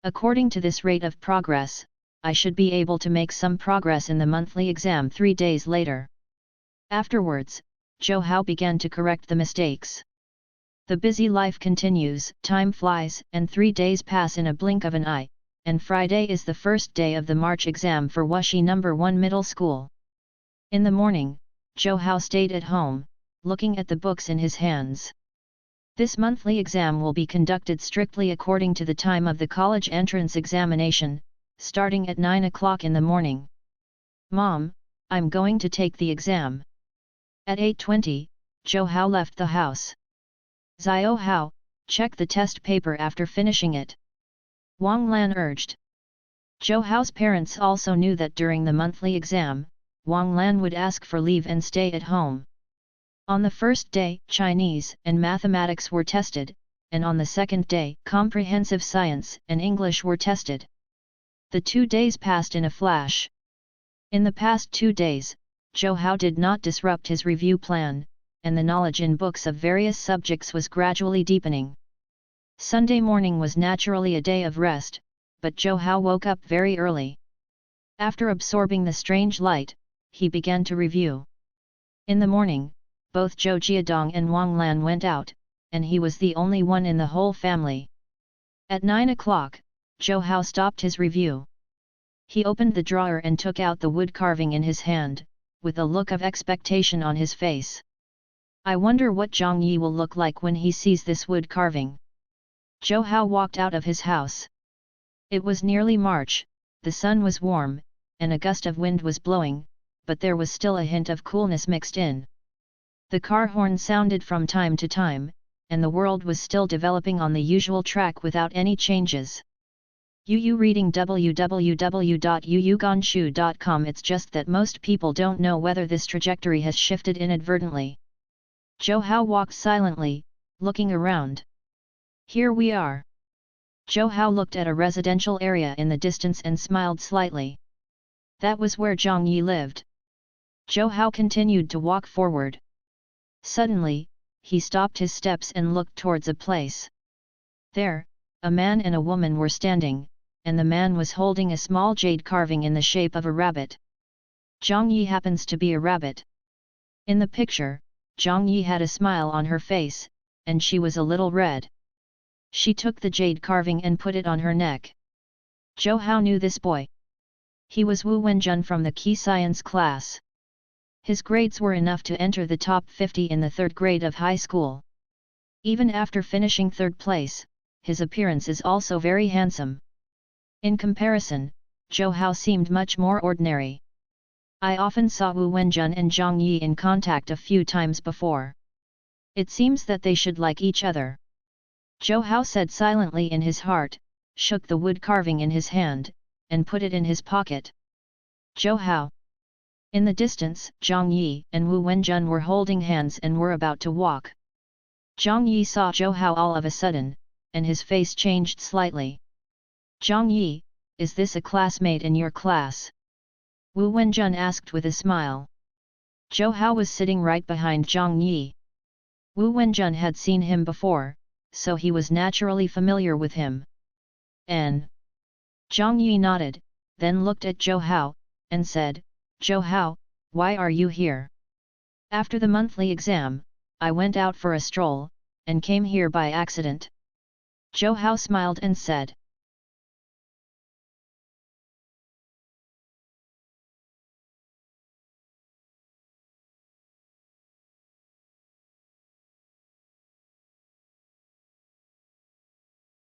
According to this rate of progress, I should be able to make some progress in the monthly exam 3 days later. Afterwards, Zhou Hao began to correct the mistakes. The busy life continues, time flies, and 3 days pass in a blink of an eye, and Friday is the first day of the March exam for Wuxi No. 1 Middle School. In the morning, Zhou Hao stayed at home, looking at the books in his hands. This monthly exam will be conducted strictly according to the time of the college entrance examination, starting at 9 o'clock in the morning. Mom, I'm going to take the exam. At 8:20, Zhou Hao left the house. Xiao Hao, check the test paper after finishing it. Wang Lan urged. Zhou Hao's parents also knew that during the monthly exam, Wang Lan would ask for leave and stay at home. On the first day, Chinese and mathematics were tested, and on the second day, comprehensive science and English were tested. The 2 days passed in a flash. In the past 2 days, Zhou Hao did not disrupt his review plan, and the knowledge in books of various subjects was gradually deepening. Sunday morning was naturally a day of rest, but Zhou Hao woke up very early. After absorbing the strange light, he began to review. In the morning, both Zhou Jiadong and Wang Lan went out, and he was the only one in the whole family. At 9 o'clock, Zhou Hao stopped his review. He opened the drawer and took out the wood carving in his hand, with a look of expectation on his face. I wonder what Zhang Yi will look like when he sees this wood carving. Zhou Hao walked out of his house. It was nearly March, the sun was warm, and a gust of wind was blowing, but there was still a hint of coolness mixed in. The car horn sounded from time to time, and the world was still developing on the usual track without any changes. Yu reading www.yuyugonshu.com. It's just that most people don't know whether this trajectory has shifted inadvertently. Zhou Hao walked silently, looking around. Here we are. Zhou Hao looked at a residential area in the distance and smiled slightly. That was where Zhang Yi lived. Zhou Hao continued to walk forward. Suddenly, he stopped his steps and looked towards a place. There, a man and a woman were standing, and the man was holding a small jade carving in the shape of a rabbit. Zhang Yi happens to be a rabbit. In the picture, Zhang Yi had a smile on her face, and she was a little red. She took the jade carving and put it on her neck. Zhou Hao knew this boy. He was Wu Wenjun from the Key Science class. His grades were enough to enter the top 50 in the third grade of high school. Even after finishing third place, his appearance is also very handsome. In comparison, Zhou Hao seemed much more ordinary. I often saw Wu Wenjun and Zhang Yi in contact a few times before. It seems that they should like each other. Zhou Hao said silently in his heart, shook the wood carving in his hand, and put it in his pocket. Zhou Hao. In the distance, Zhang Yi and Wu Wenjun were holding hands and were about to walk. Zhang Yi saw Zhou Hao all of a sudden, and his face changed slightly. Zhang Yi, is this a classmate in your class? Wu Wenjun asked with a smile. Zhou Hao was sitting right behind Zhang Yi. Wu Wenjun had seen him before, so he was naturally familiar with him. N. Zhang Yi nodded, then looked at Zhou Hao, and said, Zhou Hao, why are you here? After the monthly exam, I went out for a stroll, and came here by accident. Zhou Hao smiled and said.